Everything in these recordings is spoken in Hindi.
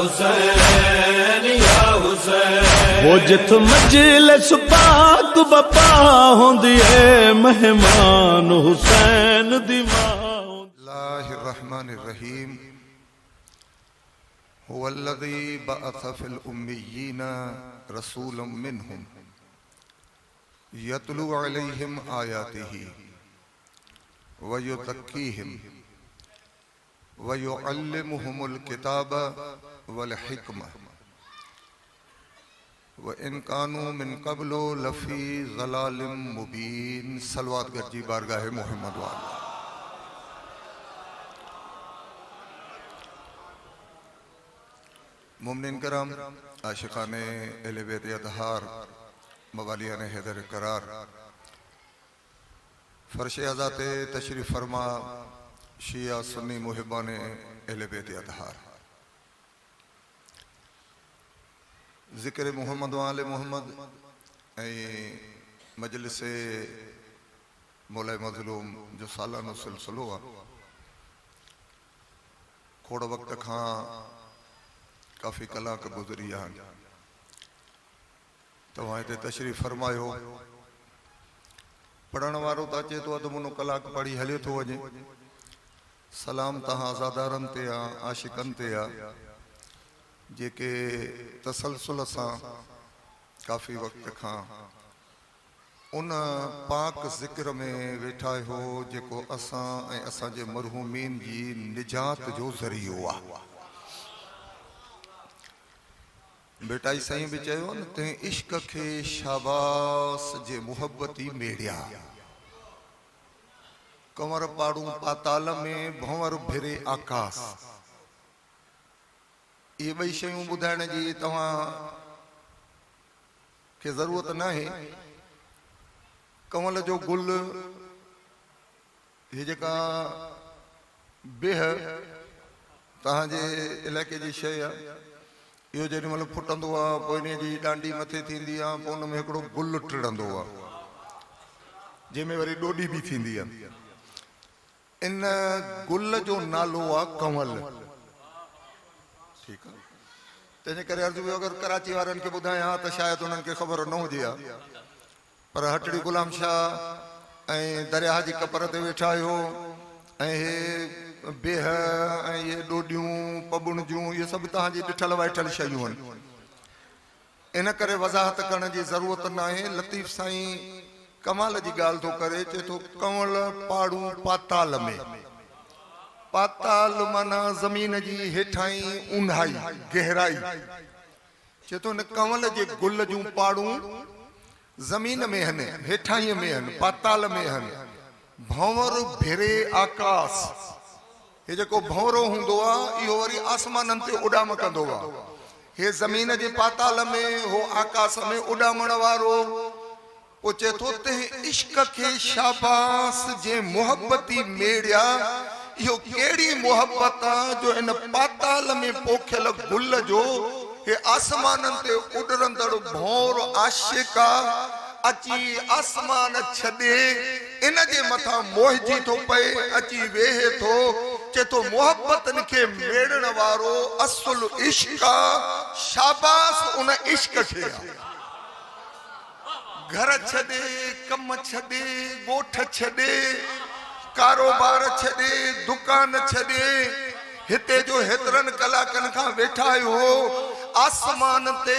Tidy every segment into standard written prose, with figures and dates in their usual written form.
हुसैन या हुसैन। वो जिथ मजलिस पाक बपा होंदी है मेहमान हुसैन दी मां। बिस्मिल्लाहिर्रहमानिर्रहीम। हुवल्लज़ी बअस फ़िल उम्मिय्यीना रसूलन मिनहुम यतलू अलैहिम आयातिही व युज़क्कीहिम व युअल्लिमुहुमुल किताब वल हिकमा व इन कानू मिन क़ब्लु लफ़ी ज़लालिम मुबीन। सलवात गरजी बारगाह मोहम्मद वाला। मुमनिन करम, आशिक़ाने अहले बैत अतहार, मवालियाने हैदर करार, फर्श आज़ाते तशरीफ़ फरमा शिया सुन्नी मुहिबाने अहले बैत अतहार, ज़िक्र मोहम्मद वाले मोहम्मद मजलिस मौला मज़लूम जो सालानो सिलसिलो आहे, खोड़ वक्त खां काफ़ी कलाक गुज़री आहिनि। तव्हां हिते तशरीफ़ फरमायो। पढ़ण वारो त अचे थो अधु मुनो कलाक पढ़ी हले थो वञे। सलाम तव्हां आज़ादारनि ते आहे, आशिक़नि ते आहे, जेके तसलसल सां काफ़ी वक्त खां उन पाक ज़िक्र में वेठा हो जेको असां ऐं असांजे मरहूमीन जी निजात जो ज़रियो आहे। बेटा साईं भी चयो न, ते इश्क खे शाबास जे मुहब्बती मेड़िया, कंवर पाड़ू पाताल में भंवर भिरे आकाश। ये बई शयूं ॿुधाइण जी तव्हां खे ज़रूरत न आहे। कंवल जो गुल, ये जेका बेह तव्हांजे इलाइक़े जी शइ आहे, इहो जेॾी महिल फुटंदो आहे पोइ इन जी डांडी मथे थींदी आहे, पोइ उन में हिकिड़ो गुल टिड़ंदो आहे जंहिंमें वरी ॾोॾी बि थींदी आहे। इन गुल जो नालो आहे कंवल। ठीकु आहे, तंहिंजे करे अर्ज़ु हुयो अगरि कराची वारनि खे ॿुधायां त शायदि उन्हनि खे ख़बर न हुजे हा, पर हटड़ी गुलाम शाह ऐं दरिया जी कपर ते वेठा आहियो ऐं हे बेह ऐं ये ॾोॾियूं पबुण जूं इहे सभु तव्हांजी ॾिठल वाइठल शयूं आहिनि। इन करे वज़ाहत करण जी ज़रूरत न आहे। लतीफ़ साईं कमाल जी ॻाल्हि थो करे, चए थो कंवल पाड़ू पाताल में। पाताल माना ज़मीन जी हेठाई ऊंधाई गहराई। चए थो न कंवल जे गुल जूं पाड़ू ज़मीन में आहिनि, हेठाईअ में आहिनि, पाताल में आहिनि। भंवर भिरे आकाश, हे जेको भंवरो हूंदो आहे इहो वरी आसमाननि ते उॾाम कंदो आहे। हे ज़मीन जे पाताल में, हो आकाश में उॾामण वारो। पोइ चए थो ते इश्क खे शाबास जे मुहब्बती मेड़िया। इहो कहिड़ी मुहब्बत आहे जो इन पाताल में पोखियल गुल जो हे आसमाननि ते उॾरंदड़ भंवर आशिक़ अची आसमान छॾे इन जे मथां मोहिजी थो पए, अची वेहे थो। चए थो मुहब्बतनि खे मेड़ण वारो असुल इश्क आहे। शाबास उन इश्क खे। घर छॾे, कम छॾे, ॻोठ छॾे, कारोबार छॾे, दुकान छॾे, हिते जो हेतिरनि कलाकनि खां वेठा आहियो आसमान ते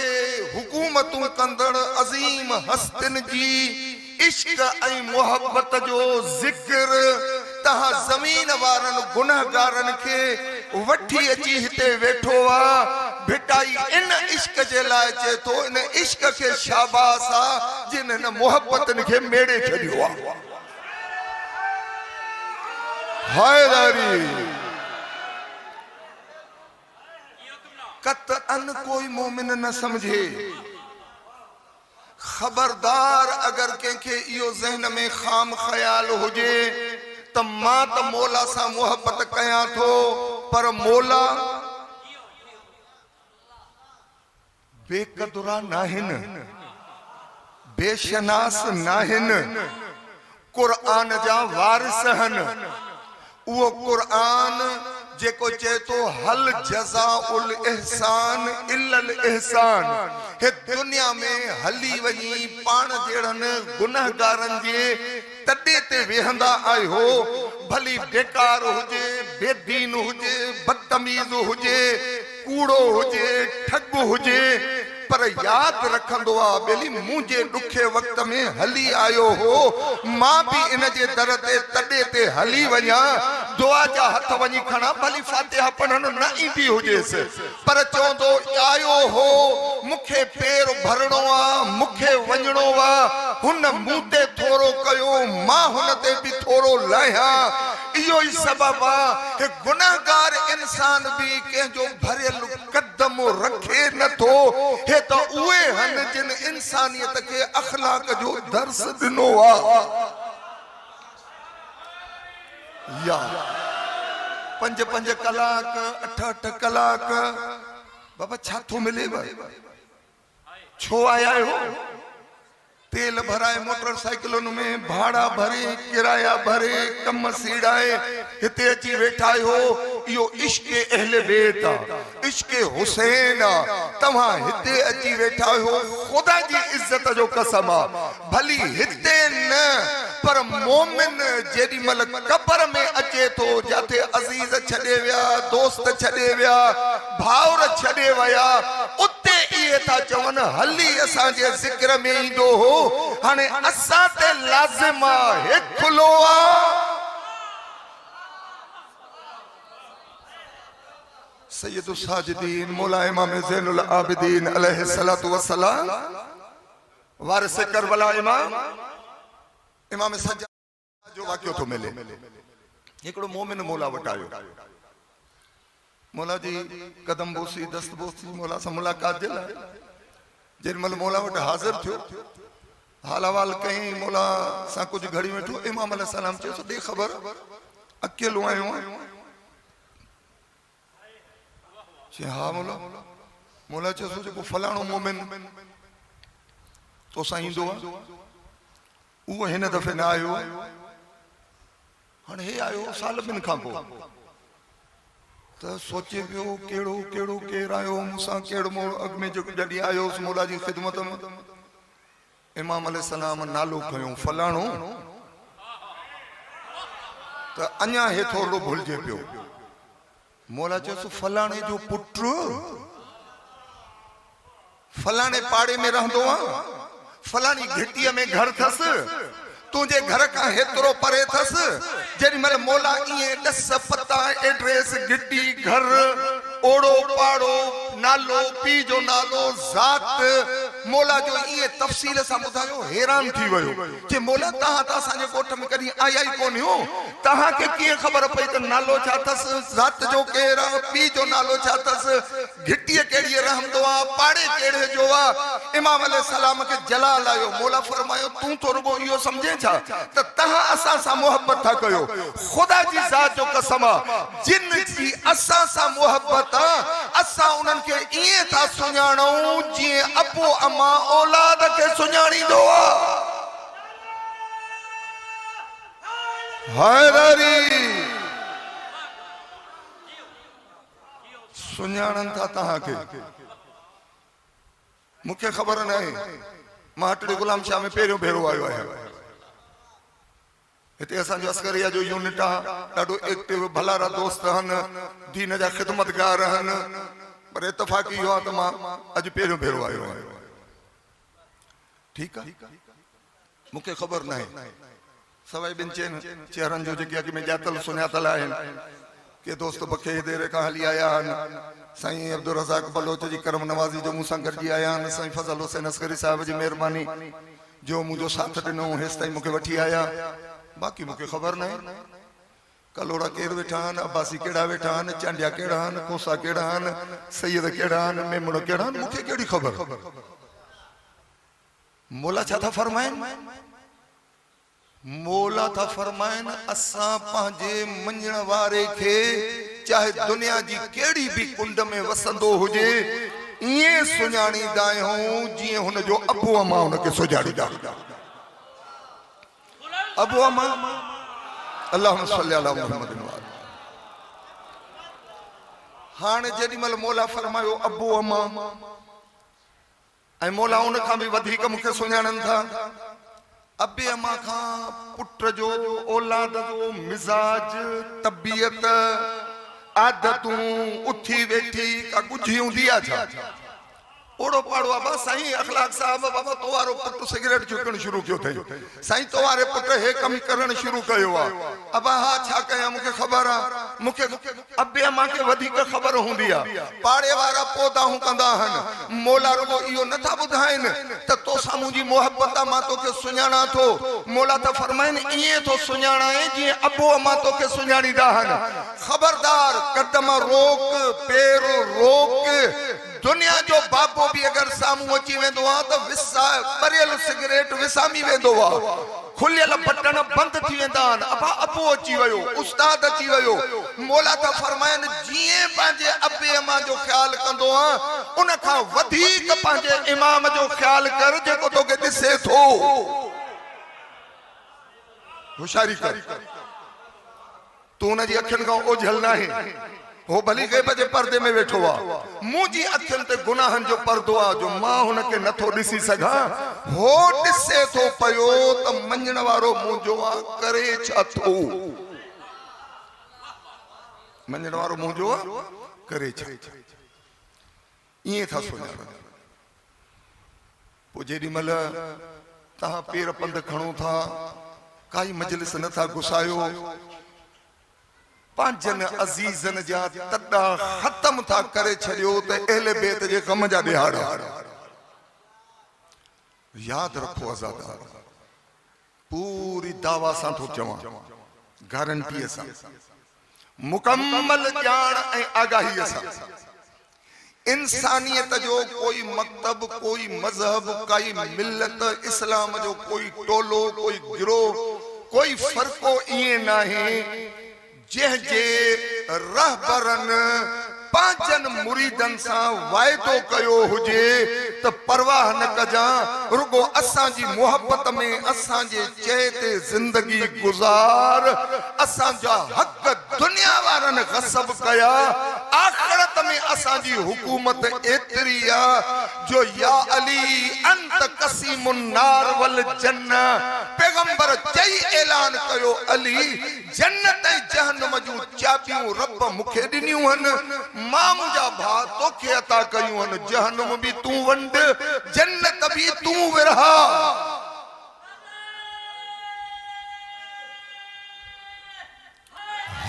हुकूमतूं कंदड़ अज़ीम हस्तिन जी इश्क ऐं मुहब्बत जो ज़िक्र तव्हां ज़मीन वारनि गुनहगारनि खे वठी अची हिते वेठो आहे। भिटाई इन इश्क जे लाइ चए थो, इन इश्क खे शाबास आहे जिन हिन मुहब्बतनि खे मेड़े छॾियो आहे। हैदरी कतअन कोई मोमिन न समझे। खबरदार अगर कंहिंखे इहो ज़हन में खाम ख्याल हुजे त मां त मौला सां मोहब्बत कयां थो, पर मौला बेकदुरा नाहिनि, बेशनास नाहिनि, क़ुरान जा वारिस आहिनि। उहो क़ुरान जेको चए तो हल जज़ाउल इहसान इल्लल इहसान। हे दुनिया में हली वही पाण जहिड़नि गुनहगारनि जे तॾे ते वेहंदा आहियो, भली बेकार हुजे, बेदीन हुजे, बदतमीज़ हुजे, कूड़ो हुजे, ठग हुजे, पर याद रखंदो आ बेली मुझे दुखे वक्त में हली आयो हो, मां भी इन जे दर ते तॾे ते हली वञा, दुआ जा हथ वञी खणा, भली फातिहा पढ़ण न ईंदी हुजेसि, पर चवंदो आयो हो मूंखे पेर भरणो आ, मूंखे वञणो आ, हुन मूं ते थोरो कयो, मां हुन ते बि थोरो लाहियां। इहो ई सबबु आ कि गुनाहगार इंसान भी कंहिंजो भरियल कदम रखे नथो। हे तो उहे हन जिन इंसानियत के अखलाक जो दर्स दिनो आ। या 5-5 कलाक 8-8 कलाक बाबा छा थो मिले, छो आया हो? तेल भराए मोटरसाइकिलों में, भाड़ा भरे, किराया भरे, कम सीड़ाए हिते अची वेठा हो। यो इश्क़े अहले बेत आ, इश्क़े हुसैन आ, तव्हां हिते अची वेठा हो, खुदा जी इज्जत जो कसम आ, भली हिते न पर मोमिन जेडी मल कब्र में अचे तो, जाते अजीज छड़े विया, दोस्त छड़े विया, भाउर छड़े वया, उते इहे था चवन हली असां जे ज़िक्र में ईंदो हो, हाने असां ते लाज़िम आ हे खुलो आ। सैयदुल साजिदीन मौला इमाम ज़ैनुल आबिदीन अलैहि सलातु व सलाम, वारिस करबला इमाम सज्जाद जो वाक़ियो तो मिले। हिकिड़ो मोमिन मौला वटि आयो, मौला जी कदम बोसी, दस्त बोसी, मौला सां मुलाकात जे लाइ जेॾीमहिल मौला वटि हाज़िर थियो, हाल अहवाल कई, मौला सां कुझु घड़ी वेठो, इमाम अलैहिस्सलाम चयो दे ख़बर अकेलो आयो आहियां? चई हा मौला। मौला चयो जेको फलाणो मोमिन तोसां ईंदो आहे उहो हिन दफ़े न आयो, हाणे हे आयो साल ॿिनि खां पोइ, त सोचे पियो कहिड़ो कहिड़ो केरु आयो मूंसां, कहिड़ो अॻु में जेको जॾहिं आयोसि मौला जी ख़िदमत में, इमाम अलैहिस्सलाम नालो खयो फलाणो, त अञा हे थोरो भुलिजे पियो। मौला चयोसि फलाणे जो पुटु फलाणे पाड़े में रहंदो आहे, फलाणी घिटीअ में घर अथसि, तुंहिंजे घर खां हेतिरो परे अथसि। जेॾीमहिल मौला ईअं ॾस पता एड्रेस घिटी घर ओड़ो पाड़ो नालो पी जो नालो ज़ात मौला जो ईअं तफ़सील सां ॿुधायो, हैरान थी वियो जे मौला तव्हां त असांजे ॻोठ में कॾहिं आया ई कोन हो, तव्हांखे कीअं ख़बर पई त नालो छा अथसि, ज़ात जो केरु आहे, पी जो नालो छा अथसि, घिटीअ कहिड़ी रहंदो आहे, पाड़े कहिड़े जो आहे। इमाम अलैहिस्सलाम खे जलाल आयो, मौला फरमायो तूं तो रुगो इहो सम्झे छा त तव्हां असां सां मोहबत था कयो, ख़ुदा जी ज़ात जो कसम आहे जिन जी असां सां मोहबत आहे, असां उन्हनि खे ईअं था सुञाणूं जीअं अबो अमा औलाद खे सुञाणींदो आहे। हैदरी सुञाणनि था तव्हांखे, मूंखे ख़बर न आहे, मां हटड़ी गुलाम शाह में पहिरियों भेरो आयो आहियां। हिते असांजो अस्करिया जो यूनिट आहे, ॾाढो एक्टिव भलारा दोस्त आहिनि, दीन जा ख़िदमतगार आहिनि, पर इतफ़ाक़ी इहो आहे त मां अॼु पहिरियों भेरो आयो आहियां। ठीकु आहे, मूंखे ख़बर न आहे, सवाइ ॿिनि चेहरनि जो जेके अॻु में ॼातल सुञातल आहिनि, के दोस्त बखे देर खां हली आया आहिनि, साईं अब्दुल रज़ाक बलोच जी करम नवाज़ी जो मूंसां गॾिजी आया आहिनि, साईं फज़ल हुसैन अस्करी साहिब जी महिरबानी जो मुंहिंजो साथ ॾिनो, हेसि ताईं मूंखे वठी आया, बाक़ी मूंखे ख़बर न आहे। कलोड़ा केरु वेठा आहिनि, अब्बासी कहिड़ा वेठा आहिनि, चांडिया कहिड़ा आहिनि, कोसा कहिड़ा आहिनि, सैयद कहिड़ा आहिनि, मेमुण कहिड़ा आहिनि, मूंखे कहिड़ी ख़बर। मौला छा था फरमाइनि, मौला था फरमाइनि असां पंहिंजे मञण वारे खे चाहे दुनिया जी कहिड़ी बि कुंड में वसंदो हुजे ईअं सुञाणींदा आहियूं जीअं हुनजो अबू अमा हुनखे सुञाणींदा। अबू अमा अल्लाहुम्मा सल्ली अला मुहम्मद। हाणे जेॾीमहिल मौला फरमायो अबू अमा ऐं मौला उन खां बि वधीक मूंखे सुञाणनि था अबे अमा खां पुट जो औलाद जो मिजाज तबियत आदतूं उथी वेठी का गुझी हूंदी आहे छा ओड़ो पाड़ो आहे बस साईं अखलाक साहब बाबा तो वारो पुट सिगरेट चुकण शुरू कयो थे साईं तो वारे पुट हे कम करण शुरू कयो आहे अबा हा छा कया मूंखे ख़बर आहे मूंखे अबे अमा खे वधीक ख़बर हूंदी आहे पाड़े वारा पोदाहूं कंदा आहिनि मौला रुगो इहो नथा ॿुधाइनि त तोसां मुंहिंजी मोहबत आहे मां तोखे सुञाणा थो मौला त फरमाइनि ईअं थो सुञाणाए जीअं अबो अमा तोखे सुञाणींदा आहिनि ख़बरदार कदम रोक पेर रोक दुनिया जो बाबो भी अगर सामू अची वेंदो आहे त विसा परियल सिगरेट विसामी वेंदो आहे खुलियल बटन बंद थी वेंदा आहिनि अबा अबो अची वियो उस्ताद अची वियो मौला त फरमाइनि जीअं पंहिंजे अबे अमा जो ख़्यालु कंदो आहे उन खां वधीक पंहिंजे इमाम जो ख़्यालु कर जेको तोखे ॾिसे थो होशियारी कर तूं हुनजी अखियुनि खां ओझल न आहे हो भली गैब जे पर्दे में वेठो आहे मुंहिंजी अखियुनि ते गुनाहनि जो पर्दो आहे जो मां हुनखे नथो ॾिसी सघां हो ॾिसे थो पियो त मञण वारो मुंहिंजो आहे करे छा थो मञण वारो मुंहिंजो आहे करे छा ईअं था सुञाणो पोइ जेॾीमहिल तव्हां पेर पंध खणो था काई मजलिस नथा घुसायो पंहिंजनि अज़ीज़नि जा तॾा ख़त्म था करे छॾियो त अहले बैत जे कम जा ॾिहाड़ यादि रखो आज़ादार पूरी दावा सां थो चवां गारंटीअ सां मुकम्मल ॼाण ऐं आगाहीअ सां इंसानियत जो कोई मकतब कोई मजहब कोई मिल्लत इस्लाम जो कोई टोलो कोई गिरोह कोई फ़र्क़ो ईअं नाहे जंहिंजे रहबरनि पंहिंजनि मुरीदनि सां वाइदो कयो हुजे त परवाह न कजां रुगो असांजी मोहब्बत में असांजे चए ते ज़िंदगी गुज़ार असांजा हक़ दुनिया वारनि गसब कया आख़िरत में असांजी हुकूमत एतिरी आहे जो या अली अंत क़सीमुन नार वल जन्ना पैगंबर चई ऐलान कयो अली जन्नत ऐं जहन्नम जूं चाबियूं रब मूंखे ॾिनियूं आहिनि मां मुंहिंजा भाउ तोखे अता कयूं आहिनि जहन्नम बि तूं वंड जन्नत बि तूं विरहा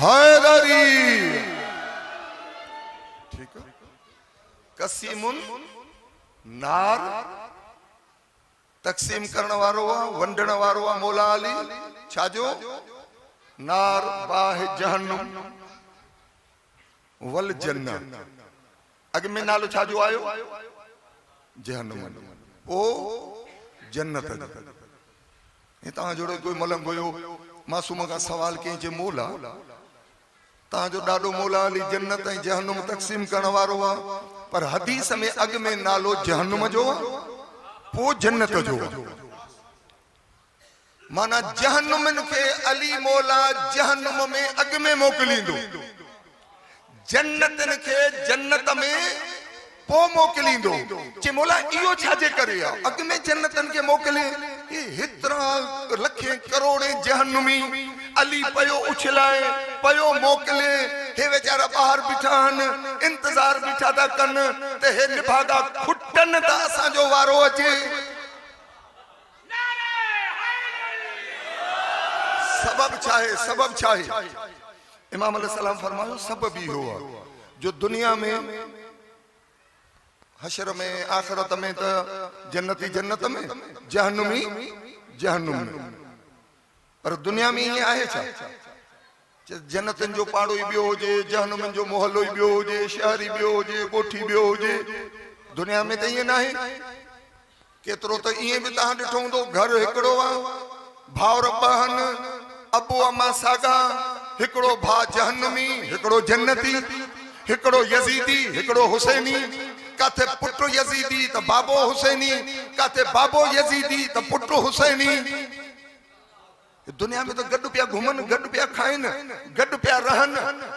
हैदरी ठीक है कसीमुन नार तक़सीम करण वारो आहे वंडण वारो आहे मौला अली छाजो नार बाह जहन्नम वल जन्नत अॻ में नालो छाजो आयो जहन्नम ओ जन्नत हे तव्हां जोड़ो कोई मलंग हुयो मासूम खां सवाल कई जे मौला तव्हांजो ॾाढो मौला अली जन्नत ऐं जहन्नम तक़सीम करण वारो आहे पर हदीस में अॻ में नालो जहन्नम जो आहे पोइ जन्नत जो माना जहन्नम के अली मौला जहन्नम में अग में मोकलींदो जन्नतन के जन्नत में पो मोकलींदो चे मौला इहो छाजे करे आ अग में जन्नतन के मोकले ये हेतरा लखे करोड़े जहन्नमी अली पयो उछलाए पयो मोकले हे बेचारा बाहर बिठान इंतजार बिठा दा कन ते हे निभागा खुटन ता असा जो वारो अचे सबब चाहे इमाम अलैहिस्सलाम फरमायो सबब ही हुआ जो दुनिया में हशर में आखिरत में तो जन्नती जन्नत में जहन्नुमी जहन्नुम में पर दुनिया में ये आहे छा जन्नतन जो पाड़ो ही बियो होजे जहन्नुम जो मोहल्लो ही बियो होजे शहरी बियो होजे कोठी बियो होजे दुनिया में तो ये ना है केतरो तो ये भी तहां ॾिठो हूंदो घर हिकड़ो आहे भाउर बहन अबू अमा सागा हिकड़ो भा जहन्नमी हिकड़ो जन्नती हिकड़ो यजीदी हिकड़ो हुसैनी काथे पुत्र यजीदी तो बाबो हुसैनी काथे बाबो यजीदी तो पुत्र हुसैनी दुनिया में तो गड्डू पिया घुमन, गड्डू पिया खाइन, गड्डू पिया रहन,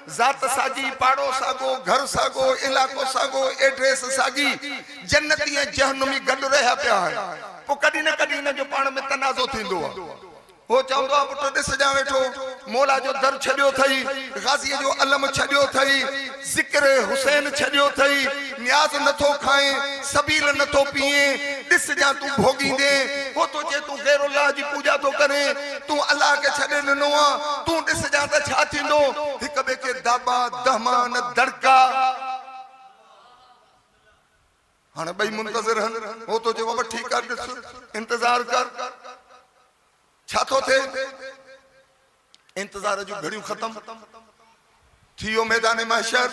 जात सागी, पाड़ो सागो, घर सागो, इलाको सागो, एड्रेस सागी, जन्नती ऐं जहन्नमी गड्डू रहा पिया है। पो कदी न कदी इन जो पाण में तनाज़ो थींदो आहे। हो चवंदो आहे पुट ॾिस जा वेठो मौला जो दर छॾियो अथई, गाज़ीअ जो अलम छॾियो अथई, ज़िक्र हुसैन छॾियो अथई, न्याज़ नथो खाए, सबील नथो पीए, ॾिस जा तूं भोगींदे। हो तो जे तूं गैरुल्लाह जी पूजा तो करे, तूं अल्लाह के छॾे ॾिनो आहे, तूं ॾिस जा त छा थींदो। हिक ॿिए खे दाबा दहमान दड़का हाणे ॿई मुंतज़िर हन। हो तो जे बाबा ठीकु आहे ॾिस इंतज़ार कर, छा थो थिए? इंतज़ार जूं घड़ियूं ख़त्म थियो मैदान महशर।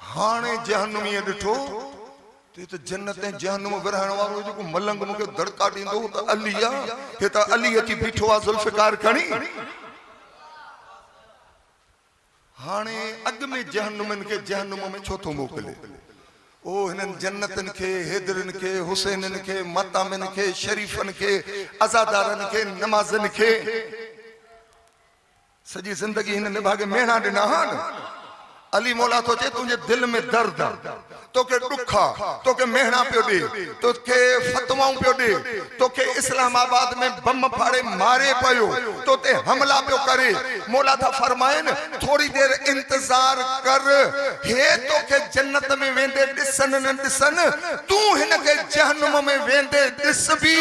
हाणे जहन्नमीअ ॾिठो त जन्नत ऐं जहन्नम विरहण वारो जेको मलंग मूंखे दड़का ॾींदो त अली आहे। हे त अली अची बीठो आहे ज़ुल्फ़िकार खणी। हाणे अॻ में जहन्नमनि खे जहन्नम में छो थो मोकिले? ओ हिननि जन्नतनि खे, हैदरनि खे, हुसैननि खे, मतामिन खे, शरीफ़नि खे, अज़ादारनि खे, नमाज़नि खे सॼी ज़िंदगी हिन निभागे मेणा ॾिना आहिनि। अली मौला तो चे तुझे दिल में दर्द आहे, तोखे ॾुख आहे, तोखे मेणा पियो ॾे, तोखे फतवाऊं पियो ॾे, तोखे इस्लामाबाद में बम फाड़े मारे पियो, तो ते हमला पियो करे। मौला था फरमाइनि थोड़ी देर इंतजार कर, हे तोखे जन्नत में वेंदे ॾिसन न ॾिसन, तूं हिनखे जहन्नम में वेंदे ॾिस बि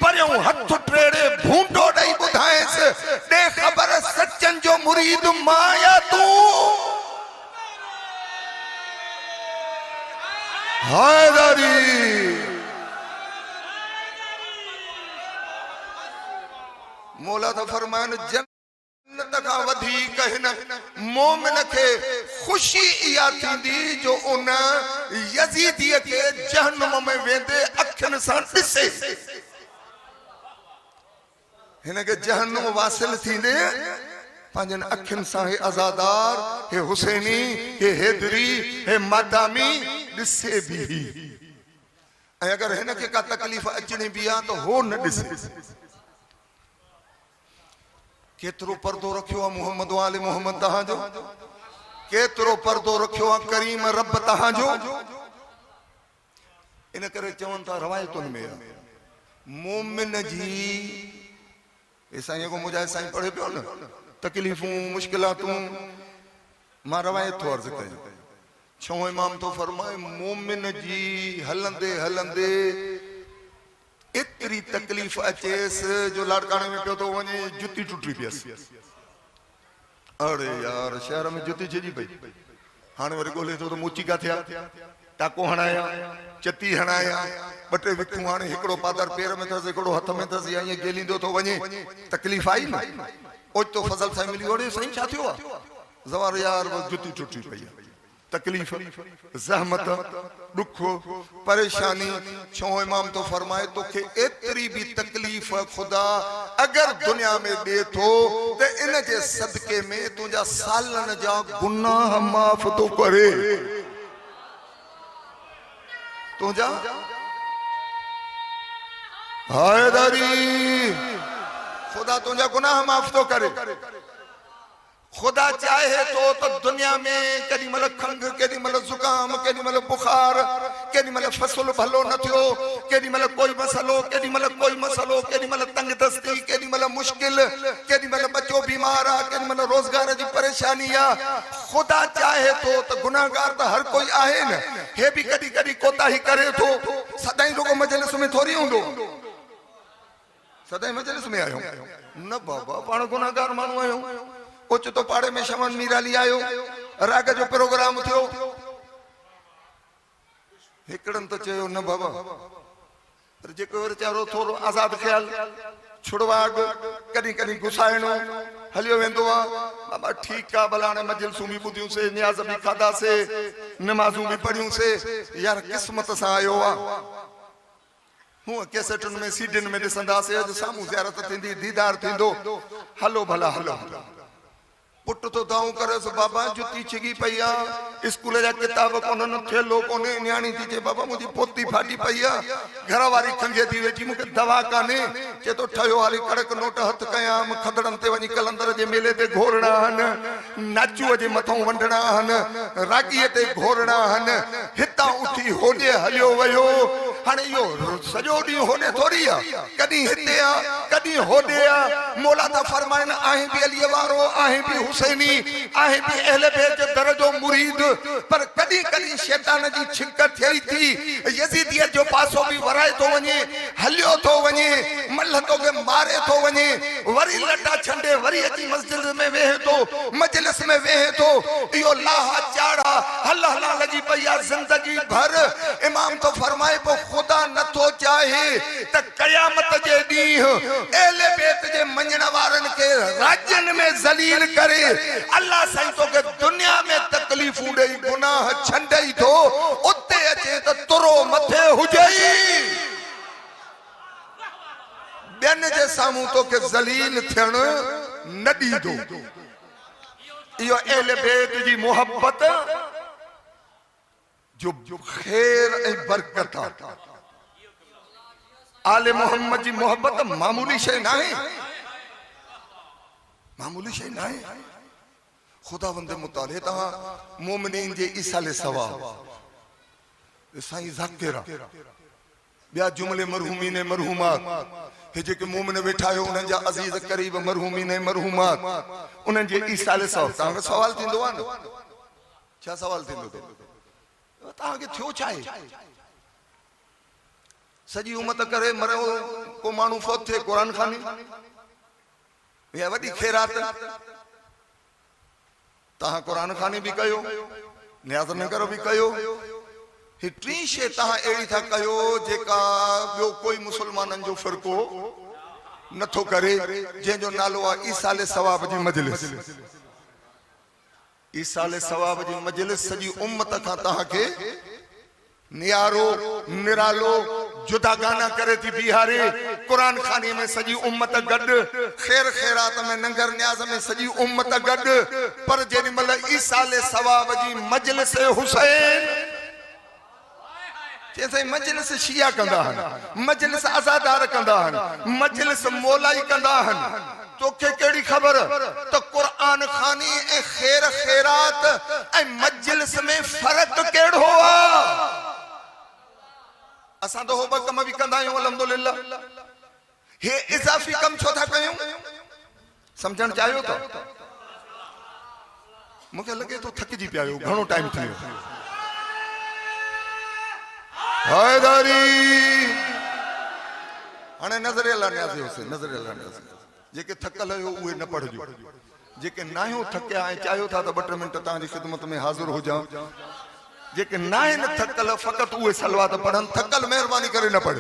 परियों हथ टेड़े भूंडो ॾेई ॿुधाएसि, ॾे ख़बर सचनि जो मुरीद मां या तूं। हैदरी मौला था फरमाइनि जन्नत खां वधीक हिन मोमिन खे ख़ुशी इहा थींदी जो उन यज़ीदीअ खे जहन्नम में वेंदे अखियुनि सां ॾिसे। हिनखे जहन्नम वासिल थींदे पंहिंजनि अखियुनि सां हे अज़ादार, हे हुसैनी, हे हैदरी, हे मादामी ॾिसे बि। ऐं अगरि हिनखे का तकलीफ़ अचणी बि आहे त हो न ॾिसे। केतिरो पर्दो रखियो आहे मोहम्मद वाले मोहम्मद तव्हांजो, केतिरो पर्दो रखियो आहे करीम रब तव्हांजो। इन करे चवनि था रवायतुनि में मोमिन जी साईं को मुजाहिद साईं पढ़े पियो न, तकलीफ़ूं मुश्किलातूं मां रवायत थो अर्ज़ु कयां। छो इमाम तो फरमाए मोमिन जी हलंदे हलंदे एतरी तकलीफ़ अचेसि जो लाड़काने में पियो तो वञे जुती टुटी पियसि। अरे यार शहर में जुती छिजी पई, हाणे वरी ॻोल्हे थो त मूची का थिया, टाको हणाया, चती हणाया, ॿ टे विकूं, हाणे हिकिड़ो पादर पेर में अथसि, हिकिड़ो हथ में अथसि, या ईअं गेलींदो थो वञे। तकलीफ़ आई न, ओचितो फज़ल साईं मिली वड़े साईं छा थियो आहे? ज़वार यार जुती टुटी पई आहे। तकलीफ़, ज़हमत, ॾुख, परेशानी। छो इमाम तो फरमाए तोखे एतिरी बि तकलीफ़ खुदा अगरि दुनिया में ॾे थो त इन जे सदके में तुंहिंजा सालनि जा गुनाह माफ़ थो करे। तुंहिंजा हैदरी खुदा तुंहिंजा गुनाह माफ़ थो करे। खुदा चाहे तो दुनिया में केॾी महिल खंघ, केॾी महिल ज़ुकाम, केॾी महिल बुखार, केॾी महिल फसल भलो न थियो, केॾी महिल कोई मसलो, केॾी महिल कोई मसलो, केॾी महिल तंग दस्ती, केॾी महिल मुश्किल, केॾी महिल बच्चो बीमार आहे, केॾी महिल रोज़गार जी परेशानी आहे। खुदा चाहे तो गुनाहगार त हर कोई आहे न, हे बि कॾहिं कॾहिं कोताही करे थो। सदाईं रुगो मजलिस में थोरी हूंदो, सदाईं मजलिस में आहियो न बाबा, पाण गुनाहगार माण्हू आहियूं। ओचितो पाड़े में शमन मीराली आयो, राग जो प्रोग्राम थियो, हिकड़नि त चयो न बाबा, पर जेको वीचारो थोरो आज़ाद ख्याल, छुड़वाग, कॾहिं कॾहिं गुसाइणो हलियो वेंदो आहे। बाबा ठीकु आहे, भला हाणे मजलिसूं बि ॿुधियूंसीं, नियाज़ बि खाधासीं, नमाज़ूं बि पढ़ियूंसीं, यार क़िस्मत सां आयो आहे। हूअं कैसेटुनि में सीडियुनि में ॾिसंदासीं, अॼु साम्हूं ज़ियारत थींदी, दीदार थींदो, हलो भला हलो। पुट तो दाऊ करे सो बाबा जुती छिगी पई आ स्कूल जा किताब कोन थेलो कोने न्याणी थी चे बाबा मुजी पोती फाटी पई आ घर वाली खंगे थी वेठी मुके दवा काने चे तो ठयो वाली कड़क नोट हथ कया खदड़न ते वनी कलंदर जे मेले ते घोरना हन नाचू जे मथो वंडना हन रागी ते घोरना हन हिता उठी होडे हलियो वयो हाने यो सजो डी होने थोड़ी आ कदी हिते आ कदी होडे आ मौला ता फरमाइन आहे भी अली वारो आहे भी हुसैनी आहे भी अहले बैत दरजो मुरीद पर कदी कदी शैतान जी छिक थई थी यजीदियत जो पासो भी वराए तो वने हलियो तो वने मल्ह तो के मारे तो वने वरी लटा छंडे वरी अची मस्जिद में वेहे तो मजलिस में वेहे तो यो लाहा चाड़ा हल्ला हल्ला लगी पया जिंदगी भर इमाम तो फरमाए पो खुदा न तो चाहे त कयामत जे दी अहले बैत जे मंजण वारन के राज्यन में जलील करे अल्लाह साईं तो के दुनिया में तकलीफ उड़े गुनाह छंडई तो उते अचे त तुरो मथे हुजई बेन जे सामू तो के जलील थियण न दीदो यो अहले बैत जी मोहब्बत जो खैर ए बरकत आले मोहम्मद जी मोहब्बत मामूली शे ना है मामूली शे ना है खुदा बंदे मुताले ता मोमिनीन जे इसाले सवाब साईं ज़ाकिरा बिया जुमले मरहूमीन मरहूमात हे जे के मोमिन बैठा हो उन जा अजीज करीब मरहूमीन मरहूमात उन जे इसाले सवाब ता सवाल थिंदो आ छा सवाल थिंदो ता के थियो चाहे सजी उम्मत करे मरो को मानू फौत थे कुरान खानी या वडी खैरात ता कुरान खानी भी कयो न्याज न करो भी कयो ही टी शे ता एड़ी था कयो जेका बियो कोई मुसलमानन जो फरको नथो करे जे जो नालो आ ईसाले सवाब जी मजलिस ईसाले सवाब जी मजलिस सजी उम्मत का ता के नियारो निरालो जुदा गाना करे थी बिहारे कुरान खानी में सजी उम्मत गड खैर खैरात में नंगर न्याज में सजी उम्मत गड पर जेनी मल ईसाले सवाब जी मजलिस हुसैन जैसे मजलिस शिया कंदा हन मजलिस आजादार कंदा हन मजलिस मौलाई कंदा हन तो के केड़ी खबर तो कुरान खानी ए खैर खैरात ए मजलिस में फर्क केड़ो आ असा तो होबा कम भी कंदा आहियूं अल्हम्दुलिल्लाह हे इजाफी कम छो था कयूं समझण चाहियो तो मुके लगे तो थक जी पियो घणो टाइम थियो हैदरी हाने नजर अल्लाह न्याज़ी हुसैन नजर अल्लाह न्याज़ी जेके थकल हो उहे न पढ़जो जेके नाहियो थकिया ऐं चाहियो था तो 2 मिनट तां जी खिदमत में हाजिर हो जाऊं जेके नाहे न थकल फकत उहे सलवात पढ़न थकल मेहरबानी करे न पढ़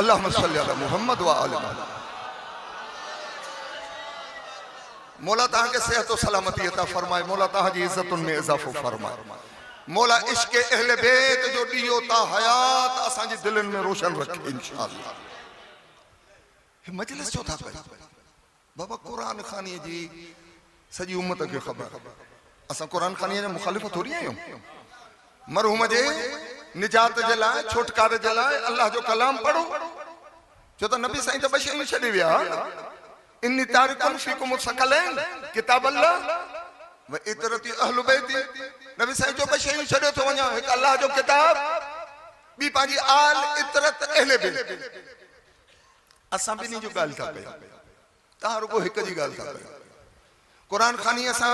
अल्लाहुम्मा सल्ली अला मुहम्मद व आले मुहम्मद मौला तां के सेहत और सलामती अता फरमाए मौला तां जी इज्जत में इजाफो फरमाए मौला इश्क अहले बैत जो दियो ता हयात असा जी दिलन में रोशन रखे इंशाअल्लाह हे मजलिस जो था बाबा कुरान खानी जी सजी उम्मत के खबर असा कुरान खानी जे मुखालिफ थोड़ी आयो मरहूम जे निजात जे लाए छुटकारे जे लाए अल्लाह जो कलाम पढ़ो जो तो नबी साईं तो बशई छडे विया इन्नी तारिकुन फीकुम सकलैन किताब अल्लाह व इतरती अहल बैती नबी साईं जो बशई छडे तो वणा एक अल्लाह जो किताब बी पाजी आल इतरत अहले बैत असा भी जो गाल था पे तार को एक जी गाल था कुरान खानी असा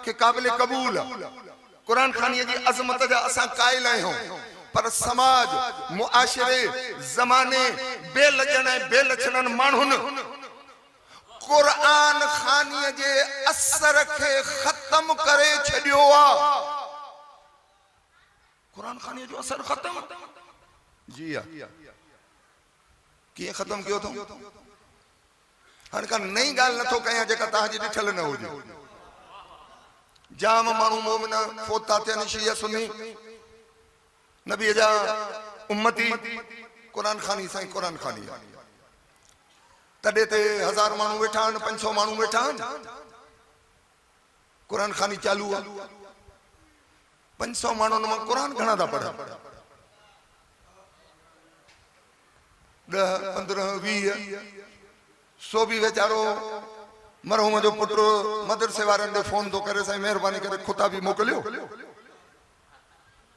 के काबिल कबूल कुरान खानी जी अजमत जा असा कायल आयो पर समाज मुआशरे जमाने बेलजन बेलछनन मानुन कुरान खानी जे असर के खत्म करे छडियो आ कुरान खानी जो असर खत्म जी आ की खत्म कियो तो हर का नई गाल न तो कया जेका ता जी डिठल न होजे जाम मानू मोमिन फोता थे शिया सुन्नी नबी जा उम्मती कुरान खानी साईं कुरान खानी तॾे ते 1000 माण्हू वेठा आहिनि 500 माण्हू वेठा आहिनि क़ुरान खानी चालू आहे 500 माण्हुनि मां क़ुरान घणा था पढ़नि 10 15 20 सो बि वीचारो मरहूम जो पुटु मदरसे वारनि ॾे फोन थो करे साईं महिरबानी करे खुदा बि मोकिलियो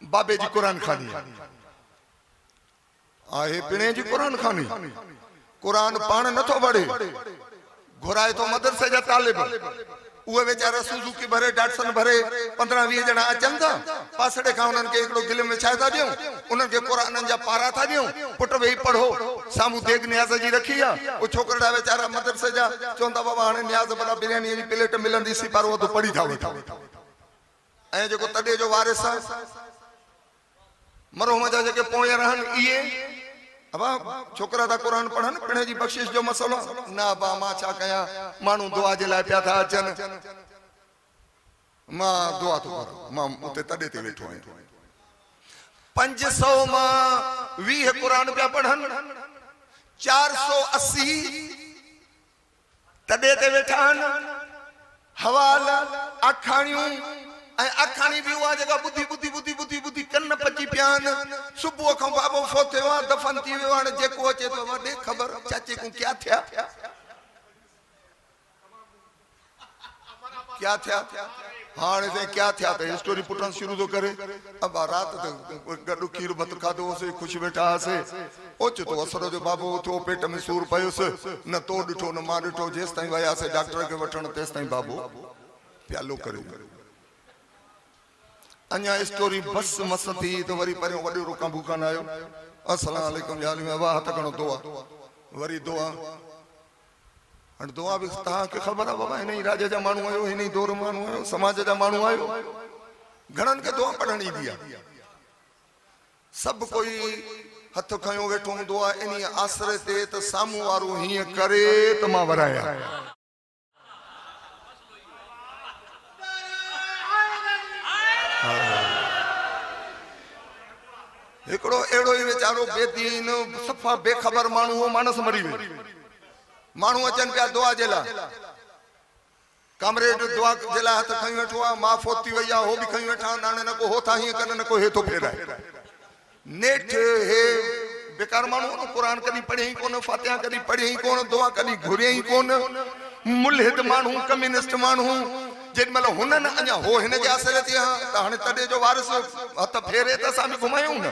बाबे जी क़ुरान खानी आहे पिणे जी क़ुरान खानी क़ुरान पाण नथो पढ़े घुराए तो मदरसे जा तालिब उहे वीचारा सुजुकी भरे डाटसन भरे 15-20 ॼणा अचनि था पासड़े खां उन्हनि खे हिकिड़ो गिल में छा था ॾियूं उन्हनि खे क़ुरान जा पारा था ॾियूं पुट वेही पढ़ो साम्हूं देग न्याज़ जी रखी आहे उहे छोकिरा वीचारा मदरसे जा चवनि था बाबा हाणे न्याज़ भला बिरयानी जी प्लेट मिलंदी सी पर उहो पढ़ी था वठो ऐं जेको तॾे जो वारिस आहे मरहूम जा जेके पोयां रहनि इहे अबा छोकरा था क़ुरान पढ़न पिणे जी बख्शिश जो मसलो ना बा मां छा कया मानू दुआ जे लाइ पिया था अचन मां दुआ तो कर मां उते तडे ते वेठो आहियां 500 मां 20 क़ुरान पिया पढ़न 480 तडे ते वेठा आहिनि हवाल अखाणियूं ऐं अखाणी बि उहा जेका बुधी बुधी बुधी बुधी बुधी कन पची पिया आहिनि सुबुह खां बाबो फोते हुआ दफ़न थी वियो हाणे जेको अचे थो वॾे ख़बर चाचे को क्या थिया हाणे से क्या थिया त स्टोरी पुटण शुरू थो करे अब रात ते गॾु खीर भत खाधो होसीं ख़ुशि वेठा हुआसीं ओचितो असर जो बाबो उथो पेट में सूर पियुसि न तो ॾिठो न मां ॾिठो जेसि ताईं वियासीं डॉक्टर खे वठण तेसि ताईं बाबो प्यालो करे अञा स्टोरी बस मस थी तो वरी परियों वॾो रुकां भूकान आयो अस्सलाम वालेकुम याली में वाह हथ खणो दुआ वरी दुआ हाणे दुआ बि तव्हांखे ख़बर आहे बाबा हिन ई राज जा माण्हू आयो हिन ई दौर माण्हू आयो समाज जा माण्हू आयो घणनि खे दुआ पढ़ण ईंदी आहे सभु कोई हथ खयो वेठो हूंदो आहे इन आसरे ते त साम्हूं वारो हीअं करे त मां वरायां हिकिड़ो अहिड़ो ई वीचारो बेदीन सफ़ा बेख़बर माण्हू हो मानस मरी वियो माण्हू अचनि पिया दुआ जे लाइ कामरेड दुआ जे लाइ हथ खई वेठो आहे मां फोत थी वई आहे हो बि खई वेठा आहिनि हाणे न को हो था हीअं कनि न को हे थो फेराए नेठ हे बेकार माण्हू क़ुरान कॾहिं पढ़ियईं कोन फातिहा कॾहिं पढ़ियईं कोन दुआ कॾहिं घुरियईं कोन मुल्हिद माण्हू कम्युनिस्ट माण्हू जेॾीमहिल हुननि अञा हो हिन जे आसरे ते त हाणे तॾहिं जो वारिस हथ फेरे त असां बि घुमायूं न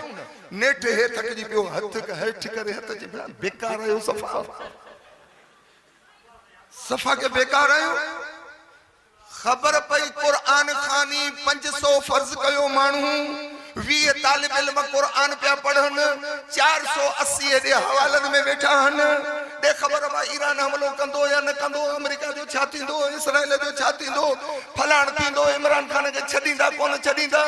नेठ हे थकिजी पियो हथ हेठि करे हथ जे बेकार आहियो सफ़ा के बेकार आहियो ख़बर पई क़ुरान खानी 500 फर्ज़ कयो माण्हू 20 तालिब इल्म क़ुरान पिया पढ़नि 480 एॾे हवालनि में वेठा आहिनि ॾे ख़बर आहे ईरान हमलो कंदो या न कंदो अमेरिका जो छा थींदो इसराइल जो छा थींदो फलाण थींदो इमरान खान खे छॾींदा कोन छॾींदा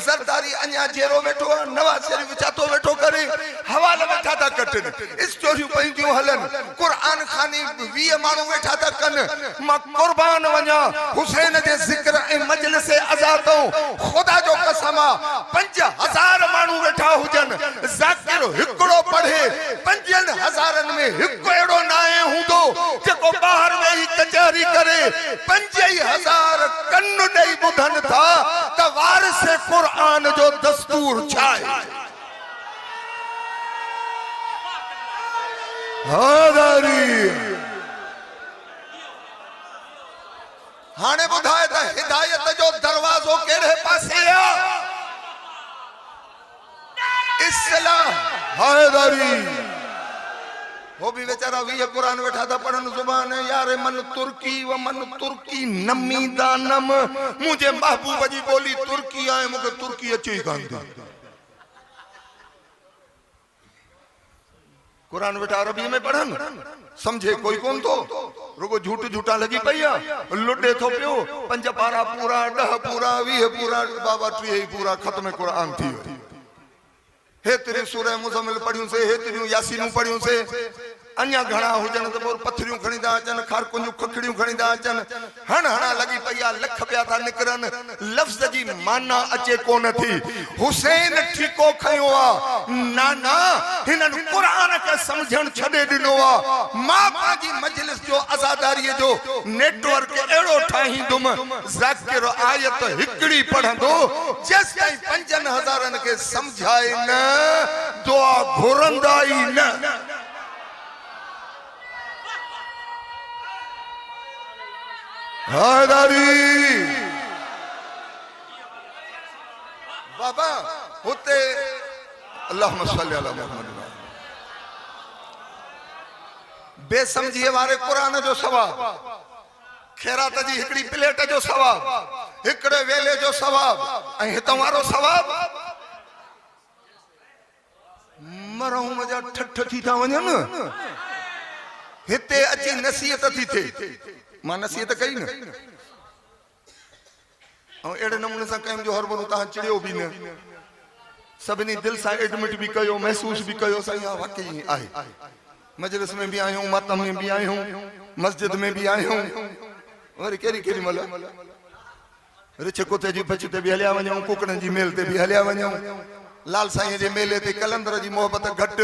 ज़रदारी अञा जेरो वेठो आहे नवाज़ शरीफ़ छातो वेठो करे हवाल वेठा था कटनि स्टोरियूं पयूं थियूं हलनि क़ुरान खानी 20 माण्हू वेठा था कनि मां क़ुर्बान वञा हुसैन जे ज़िक्र ऐं मजलिस अज़ा तो ख़ुदा जो कसम आहे 5000 माण्हू वेठा हुजनि ज़ाकिर हिकिड़ो पढ़े 5000 में हिकु अहिड़ो न आहे हूंदो जेको ॿाहिरि वेही कचहरी करे 5000 कन ॾेई ॿुधनि था त वारिस क़ुरान जो दस्तूर छा आहे हाणे ॿुधाए त हिदायत जो दरवाज़ो कहिड़े पासे आहे इस्लाम हैदरी वो भी बेचारा 20 कुरान बैठा था पढ़न जुबान यार मन तुर्की नमी दानम मुझे महबूब जी बोली तुर्की आए मुझे तुर्की अचे कान थी कुरान बैठा अरबी में पढ़न समझे कोई कौन तो रुगो झूठ झूठा लगी पई लुटे थो पियो 5 पारा पूरा 10 पूरा 20 पूरा बाबा 30 पूरा खत्म कुरान थी हेतरी सूरह मुज़म्मिल पढ़ियूं से हेतरी यासीनूं पढ़ियूं से अन्या घणा हुजन तो बोर पथरियूं खणी था अचन खारकुंजूं खखड़ियूं खणी था अचन हण हणा लगी पई लख पिया था निकरन लफ्ज़ जी माना अचे कोन थी हुसैन ठीको खयो ना ना हिनन कुरान के समझण छडे दिनो मां पाजी मजलिस जो आजादारी जो नेटवर्क एड़ो ठाहींदुम ज़ाकिर आयत हिकड़ी पढ़ंदो जस ताईं 5000 के समझाए न दुआ घुरंदा ही न हैदरी बाबा होते अल्लाहुम्मा सल्ली अला मुहम्मद बेसमझिए वारे कुरान जो सवाब खैरात जी हिकड़ी प्लेट जो सवाब हिकड़े वेले जो सवाब ऐं हितां वारो सवाब मरऊं मजा ठठ थी था वञन हिते अची नसीहत थी थे मां नसीहत कई न और एड़े नमूने से कम जो हर बनो ता चिड़ियो भी न सभिनी दिल से एडमिट भी कयो महसूस भी कयो सही वाकई आहे मजलिस में भी आयो मातम में भी आयो मस्जिद में भी आयो और केरी केरी मल रिछ कुते जी बचते भी हलिया वणो कुकड़न जी मेल ते भी हलिया वणो लाल साईं जे मेले ते कलंदर जी मोहब्बत घट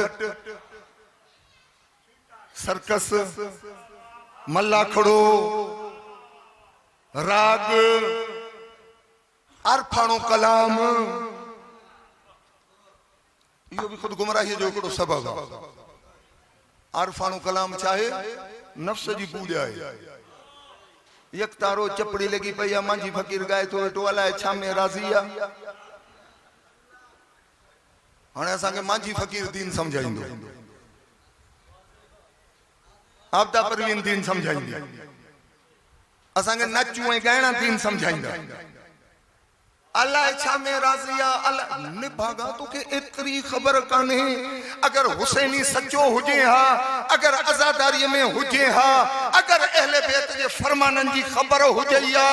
सर्कस मल्ला खड़ो राग अरफानो कलाम यो भी खुद गुमराही जो हिकिड़ो सबब अरफानो कलाम चाहे नफ्स जी पूजा है यकतारो चपड़ी लगी पई आहे मांझी फकीर गाए थो वेठो अलाए छा में राज़ी आहे हाणे असांखे मांझी फकीर दीन समझाईंदो आपदा परवीन दीन समझाईंदी असांखे नचूं ऐं ॻाइणा दीन समझाईंदा अल्लाह छा में राज़ी आहे अल्लाह निभागा तोखे एतिरी ख़बर कान्हे अगर हुसैनी सचो हुजे हा अगर आज़ादारी में हुजे हा अगर अहले बैत जे फरमानन जी ख़बर हुजे या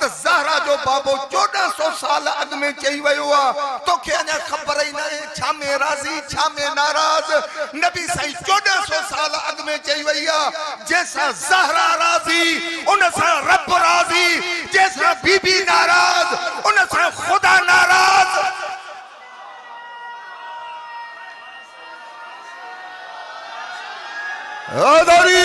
त ज़हरा जो बाबो 1400 साल अग में चई वयो आ तोखे अञा ख़बर ही न छा में राज़ी छा में नाराज़ नबी साईं 1400 साल अग में चई वई आ जैसा ज़हरा राज़ी उन सां रब राज़ी जैसा बीबी नाराज़ उन सां खुदा नाराज आदरी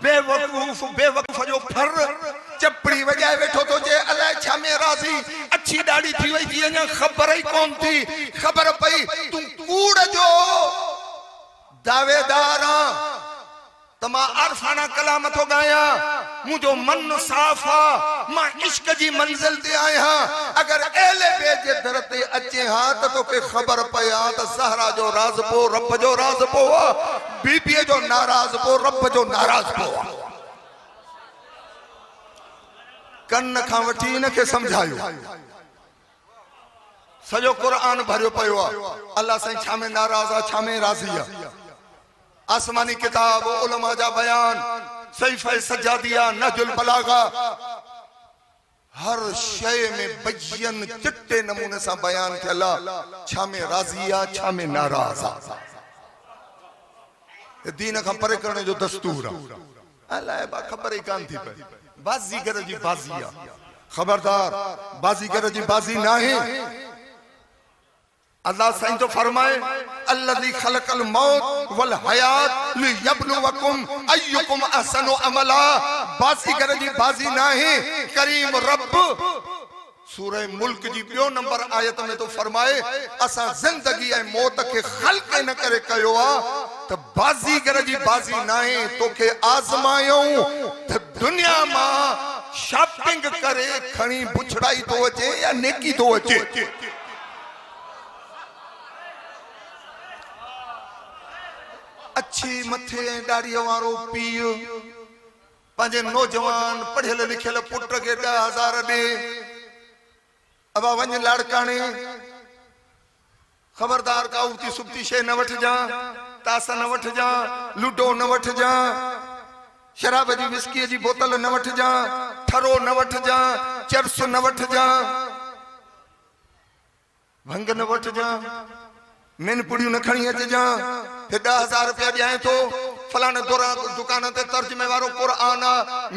बेवकूफ जो फर चपड़ी वजाए बैठो तो जे अल्लाह छा में राज़ी अच्छी दाढ़ी थी वई थी अञा ख़बर ही कोन थी ख़बर पई तू कूड़ जो दावेदार तमा अरफाना कलाम थो गाया मुझो मन साफ आ मां इश्क जी मंजिल ते आया अगर एले बे जे दर ते अचे हा त तोखे ख़बर पया त ज़हरा जो राज पो रब जो राज पो बीबी जो नाराज पो रब जो नाराज पो कन खां वठी इन खे समझायो सजो कुरान भरियो पयो अल्लाह साईं छा में नाराज आ छा में राज़ी आ आसमानी किताब उलमा जा बयान सहीफा सजादिया नहजुल बलागा हर शय में बयन चिट्टे नमूने से बयान थियला छा में राज़िया छा में नाराज दीन का परे करने जो दस्तूर अल्लाह बा खबर ही कान थी पे बाजीगर जी बाजिया खबरदार बाजीगर जी बाजी ना है अल्लाह साईं तो फरमाए अल्लज़ी खलक़ल मौत वल हयात लियब्लुवकुम अय्युकुम अहसनु अमला बाजीगर जी बाजी ना है करीम रब सूरह मुल्क जी 2 नंबर आयत में तो फरमाए असा जिंदगी ऐं मौत के खल्क न करे कयो आ त बाजीगर जी बाजी ना है तोखे आजमायो त दुनिया मा शॉपिंग करे खणी बुछड़ाई तो अचे या नेकी तो अचे अच्छी मथे दाढ़ी वारो पीउ पंहिंजे नौजवान पढ़ियल लिखियल पुट के 10,000 दे अबा वञ लाड़काणे खबरदार का उती सुबती शे न वठ जा तास न वठ जा लूडो न वठ जा शराब जी विस्की जी बोतल न वठ जा ठरो न वठ जा चरस न वठ जा भंग न वठ जा मेन पुड़ियों न खणी अच जा फिर 10,000 रुपया ॾियां थो फलाणे दुकान ते तर्जुमे वारो कुरान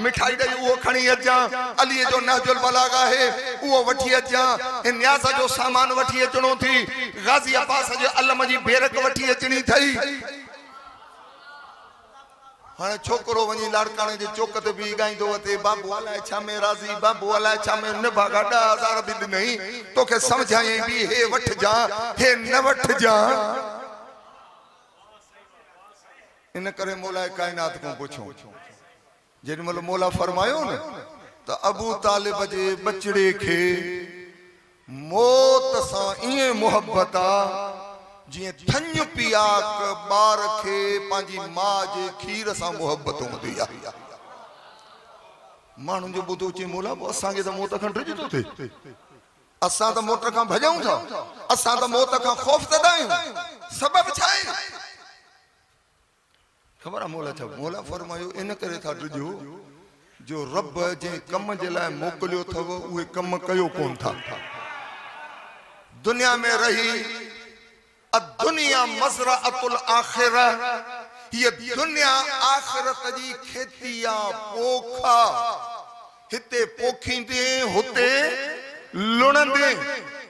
मिठाई ॾेई उहो खणी अच जा अली जो नहजुल बलाग आहे उहो वठी अच जा न्यास जो सामान वठी अचणो थी गाज़ी अब्बास जे अलम जी बेरक वठी अचणी थई हाणे छोकरो वञी लाड़काणे जे चौक ते बि गाईंदो अथे बाबू अलाए छा में राज़ी बाबू अलाए छा में न भागा 10,000 बि ॾिनई तोखे समझायई बि हे वठ जा हे न वठ जा इन करे मौला कायनात को पुछो जेॾीमहिल मौला फरमायो न त अबू तालिब जे बचड़े खे मौत सां ईअं मुहबत आ जिए थन पिया बार खे पांजी मां जे खीर सां मोहब्बत हूंदी आहे माण्हुनि जो ॿुधो चे मौला असांखे त मौत खां ड्रिज थो थिए असां त मौत खां भॼूं था असां त मौत खां ख़ौफ़ कंदा आहियूं सबब छा आहे ख़बर आहे मौला छा मौला फरमायो इन करे था ड्रिजो जो रब जे कम जे लाइ मोकिलियो अथव उहे कम कयो कोन था दुनिया में रही दुनिया मज़रअतुल आखिरा ये दुनिया आखिरत जी खेतिया पोखा हिते पोखींदे हुते लुणंदे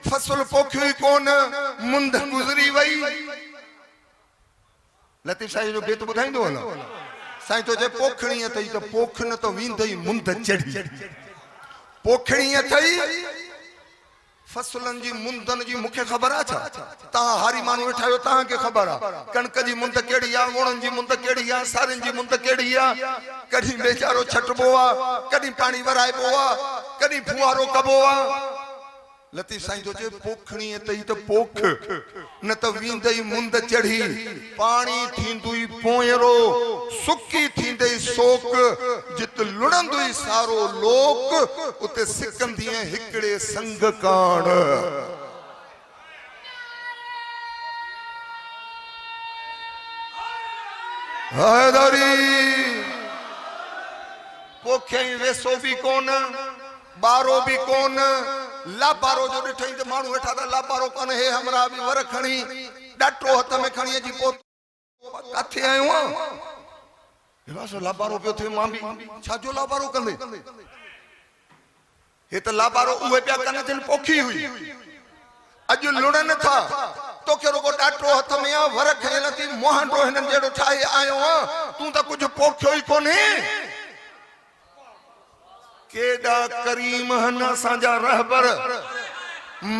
फसल पोखी कोन मुंद गुज़री वई लतीफ साईं जो बेत ॿुधाईंदो न साईं तो जे पोखणी अथई त पोख न त वींदई मुंद चढ़ी पोखणी अथई फसलन जी मुंदन जी मुखे खबर आ छा ता हारी मानू वेठा आयो ता के खबर आ कणक जी मुंद केड़ी आ वणन जी मुंद केड़ी आ सारन जी मुंद केड़ी आ कदी बेचारो छटबो आ कदी पानी वराइबो आ कदी फुवारो कबो आ लतीफ साईं जो जे पोखणी तई त पोख न त वींदई मुंद चढ़ी पानी थींदुई पोयरो सुकी थींदई सोक जित लुणंदुई सारो लोक उते सिकंदी हिकड़े संग काण हैदरी पोखे वेसो भी कोन बारो भी कोन लाबारो जो ॾिठई त माण्हू वेठा था लाबारो कोन हे हमरा बि वर खणी ॾाटो हथ में खणी अची पोइ काथे आयो आहे बस लाबारो पियो थिए मां बि छाजो लाबारो कंदे हे त लाबारो उहे पिया कन जिन पोखी हुई अॼु लुणनि था तोखे रुगो ॾाटो हथ में आहे वर खयल थी मोहंडो हिननि जहिड़ो ठाहे आयो आहे तूं त कुझु पोखियो ई कोन्हे केडा करीम हन असांजा रहबर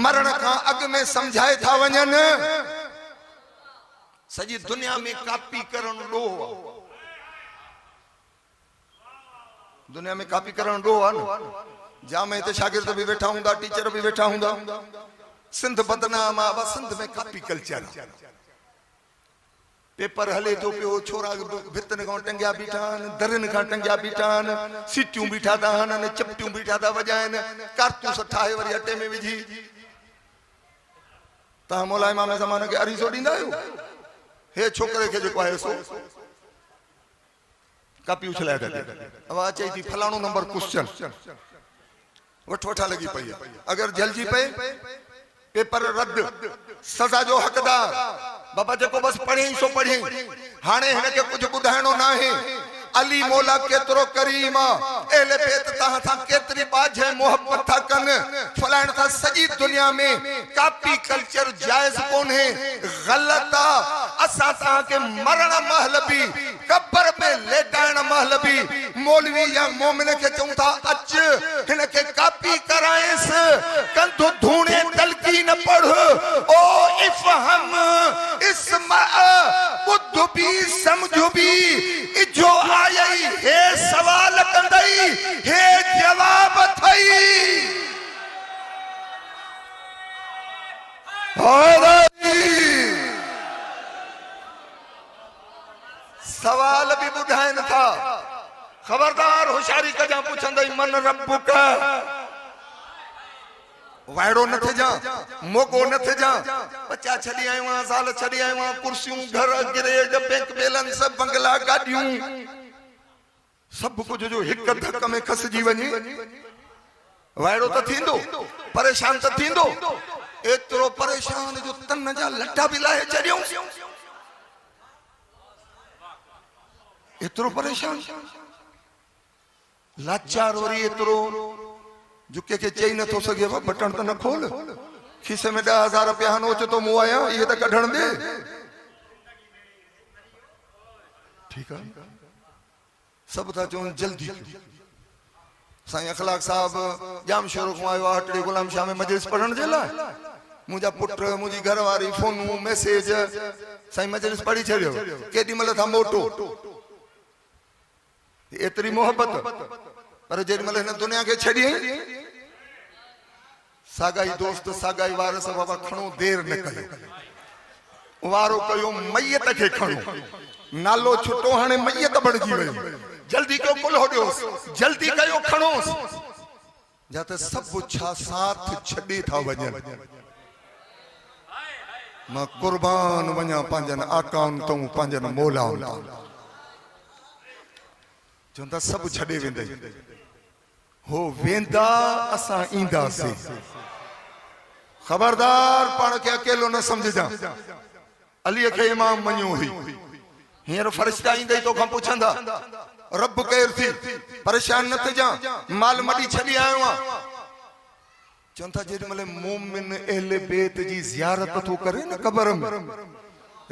मरण खां अॻु में समझाए था वञन सॼी दुनिया में कापी करण ॾोह दुनिया में कापी करण ॾोह आहे न जाम हिते शागिर्द बि वेठा हूंदा टीचर बि वेठा हूंदा सिंध बदनाम आहे सिंध में कापी कल्चर पेपर हले तो पियो छोरा भितन खां टंगिया बीठा आहिनि दरनि खां टंगिया बीठा आहिनि सीटियूं बीठा था आहिनि चपटियूं बीठा था वॼाइनि कारतूस ठाहे वरी अटे में विझी तव्हां मौला इमाम ज़मान खे अरीज़ो ॾींदा आहियो हे छोकिरे खे जेको आहे सो कापी उछलाए करे अब अचे थी फलाणो नंबर क्वेश्चन वठा लगी पई अगर जल्दी पे पेपर रद्द सजा जो हकदार बाबा जेको बस पढ़ी सो पढ़ी हाणे हिनखे कुछ बुधाइणो ना है अली मौला केतरो करीम एले बेत तहां था केतरी बाजे मोहब्बत था कन फलाण था सजी दुनिया में कापी कल्चर जायज कोन है गलत असा ता के मरण महल भी कब्र पे लेटाइण महल भी मौलवी या मोमिन के चऊं था अच हिनखे कापी कराएस कंधो धूणे तलकी न पढ़ ओ इफहम इस्मा बुद्ध भी समझ भी इजो आई हे सवाल कंदई हे जवाब थई सवाल भी बुधाइन था खबरदार होशियारी कजा पुछंदई मन रब्बुक वायड़ो न थे जा मोगो न थे जा बच्चा छड़ी आयो साल छड़ी आयो कुर्सियों घर गिरेज बैंक बैलेंस सब बंगला गाड़ियों सब कुछ जो हिक धक में खसजी वनी वायड़ो तो थींदो परेशान तो थींदो एतिरो परेशान जो तन जा लटा बि लाहे छॾियूं एतिरो परेशान लाचार वरी एतिरो जो कंहिंखे चई नथो सघे बटण त न खोल खीसे में 10,000 रुपया नोच तो मूं आया ये तो कढण दे ठीक है सब था चवन जल्दी साईं अखलाक साहब जाम शोर को आयो हटड़ी गुलाम शाह में मजलिस पढ़ण जे लाए मुझा पुट मुझी घरवारी फोन मैसेज साईं मजलिस पढ़ी छड़ियो केडी मल था मोटो एतरी मोहब्बत पर जेडी मल न दुनिया के छड़ी सागाई दोस्त सागाई वारस बाबा खणो देर न कयो वारो कयो मैयत के खणो नालो छुटो हाने मैयत बणजी वई जल्दी कयो कुल होडियोस जल्दी कयो खणोस जाते सब छा साथ छडी था वजन मां कुर्बान वणा पंजन आकाउन तो पंजन मौलाउन चंदा सब छडे वेंदे हो वेंदा असा इंदा से खबरदार पाण के अकेलो न समझजा अली के इमाम मनियो हुई हियर फरिश्ता इंदे तो खा पुछंदा रब केर थी परेशान न थे जा माल मडी छडी आयो आ चंदा जेडी मले मोमिन अहले बैत जी जियारत तो करे न कब्र में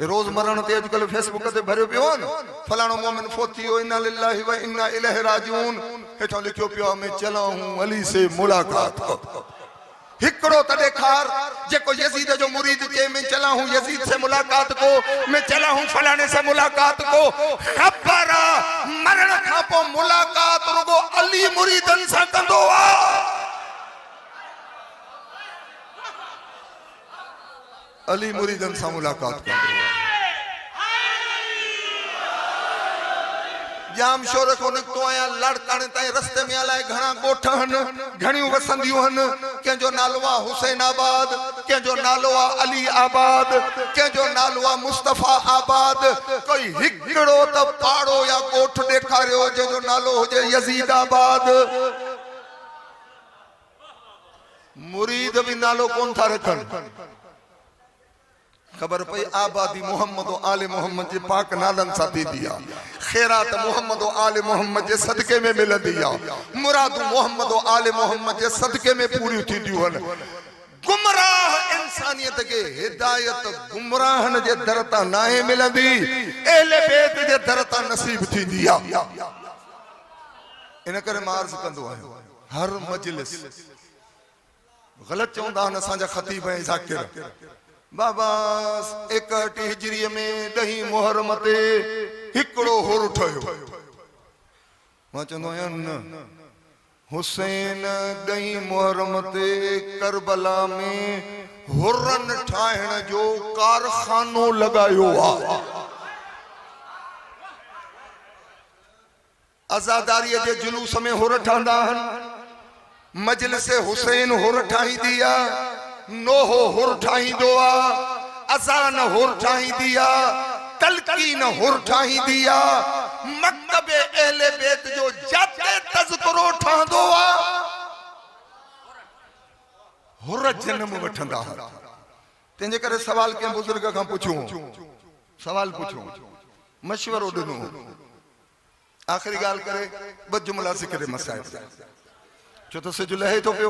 रोज मरण ते आजकल फेसबुक ते भरियो पियो न फलाणो मोमिन फोतियो इन्ना लिल्लाहि व इन्ना इलैहि राजिऊन हेठो लिखियो पियो मैं चला हूं अली से मुलाकात को हिकड़ो त देखार जेको यजीद जो मुरीद के मैं चला हूं यजीद से मुलाकात को मैं चला हूं फलाने से मुलाकात को खबर मरण खा पो मुलाकात रुगो अली मुरीदन सा कंदो आ अली मुरीदन सा मुलाकात कंदो जाम शोर को निकतो आया लड़काने ताई रस्ते में आलाए घणा गोठा हन घणियों वसंदियों हन कंहिंजो नालो आ हुसैनाबाद कंहिंजो नालो आ अली आबाद कंहिंजो नालो आ मुस्तफा आबाद कोई हिकड़ो त पाड़ो या गोठ ॾेखारियो जंहिंजो नालो हुजे यजीदाबाद मुरीद भी नालो कोन था रखन खबर पई आबादी मोहम्मद आले मोहम्मद जे पाक नालन सा थी दिया खैरात मोहम्मद आले मोहम्मद जे सदके में मिलंदी आ मुराद मोहम्मद आले मोहम्मद जे सदके में पूरी थी दियो हन गुमराह इंसानियत के हिदायत गुमराहन जे दरता नाहे मिलंदी अहले बैत जे दरता नसीब थी दिया इन करे मार्ज कंदो आयो हर मजलिस गलत चौंदा न असा खतीब है जाकिर बाबा 61 हिजरी में 10 मुहर्रम ते हिकड़ो हुर ठयो मां चंदो न हुसैन 10 मुहर्रम ते करबला में हुरन ठाहिण जो कारखानो लगायो आ आजादारी जे जुलूस में हुर ठंदा हन मजलिस हुसैन हुर ठाही दिया नोहो हुर ठाही दोआ अजान हुर ठाही दिया तलकीन हुर ठाही दिया मकतबे अहले बैत जो जाते तज़किरो ठहंदो आ हुर जन्म वठंदा तेंजे करे सवाल के बुजुर्ग का पूछूं सवाल पूछूं मशवरो दिनो आखिरी गाल करे ब जुमला जिक्र मसाइल जो तो सजु लहे तो पियो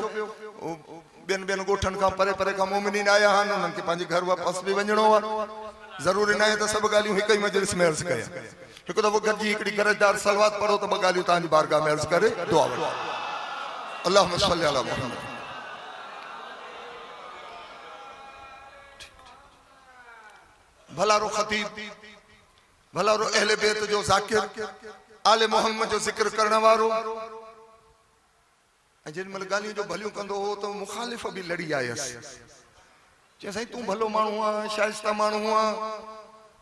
बेन बेन गोठन का परे परे का मोमिनीन आया हन उनन के पांजी घर वापस भी वणो आ जरूरी न है तो सब गालियों एक ही मजलिस में अर्ज कया एक तो वो गजी एकड़ी करजदार सलवात पढ़ो तो ब गालियों तांजी बारगाह में अर्ज करे दुआ वठो अल्लाहुम्मा सल्ली अला मुहम्मद भला रो खतीब भला रो अहले बैत जो जाकिर आले मोहम्मद जो जिक्र करने वारो जिन मल गालियों जो भलियों कंदो हो तो मुखालिफ भी लड़ी आयस चे साईं तू भलो मानू आ शाइस्ता मानू आ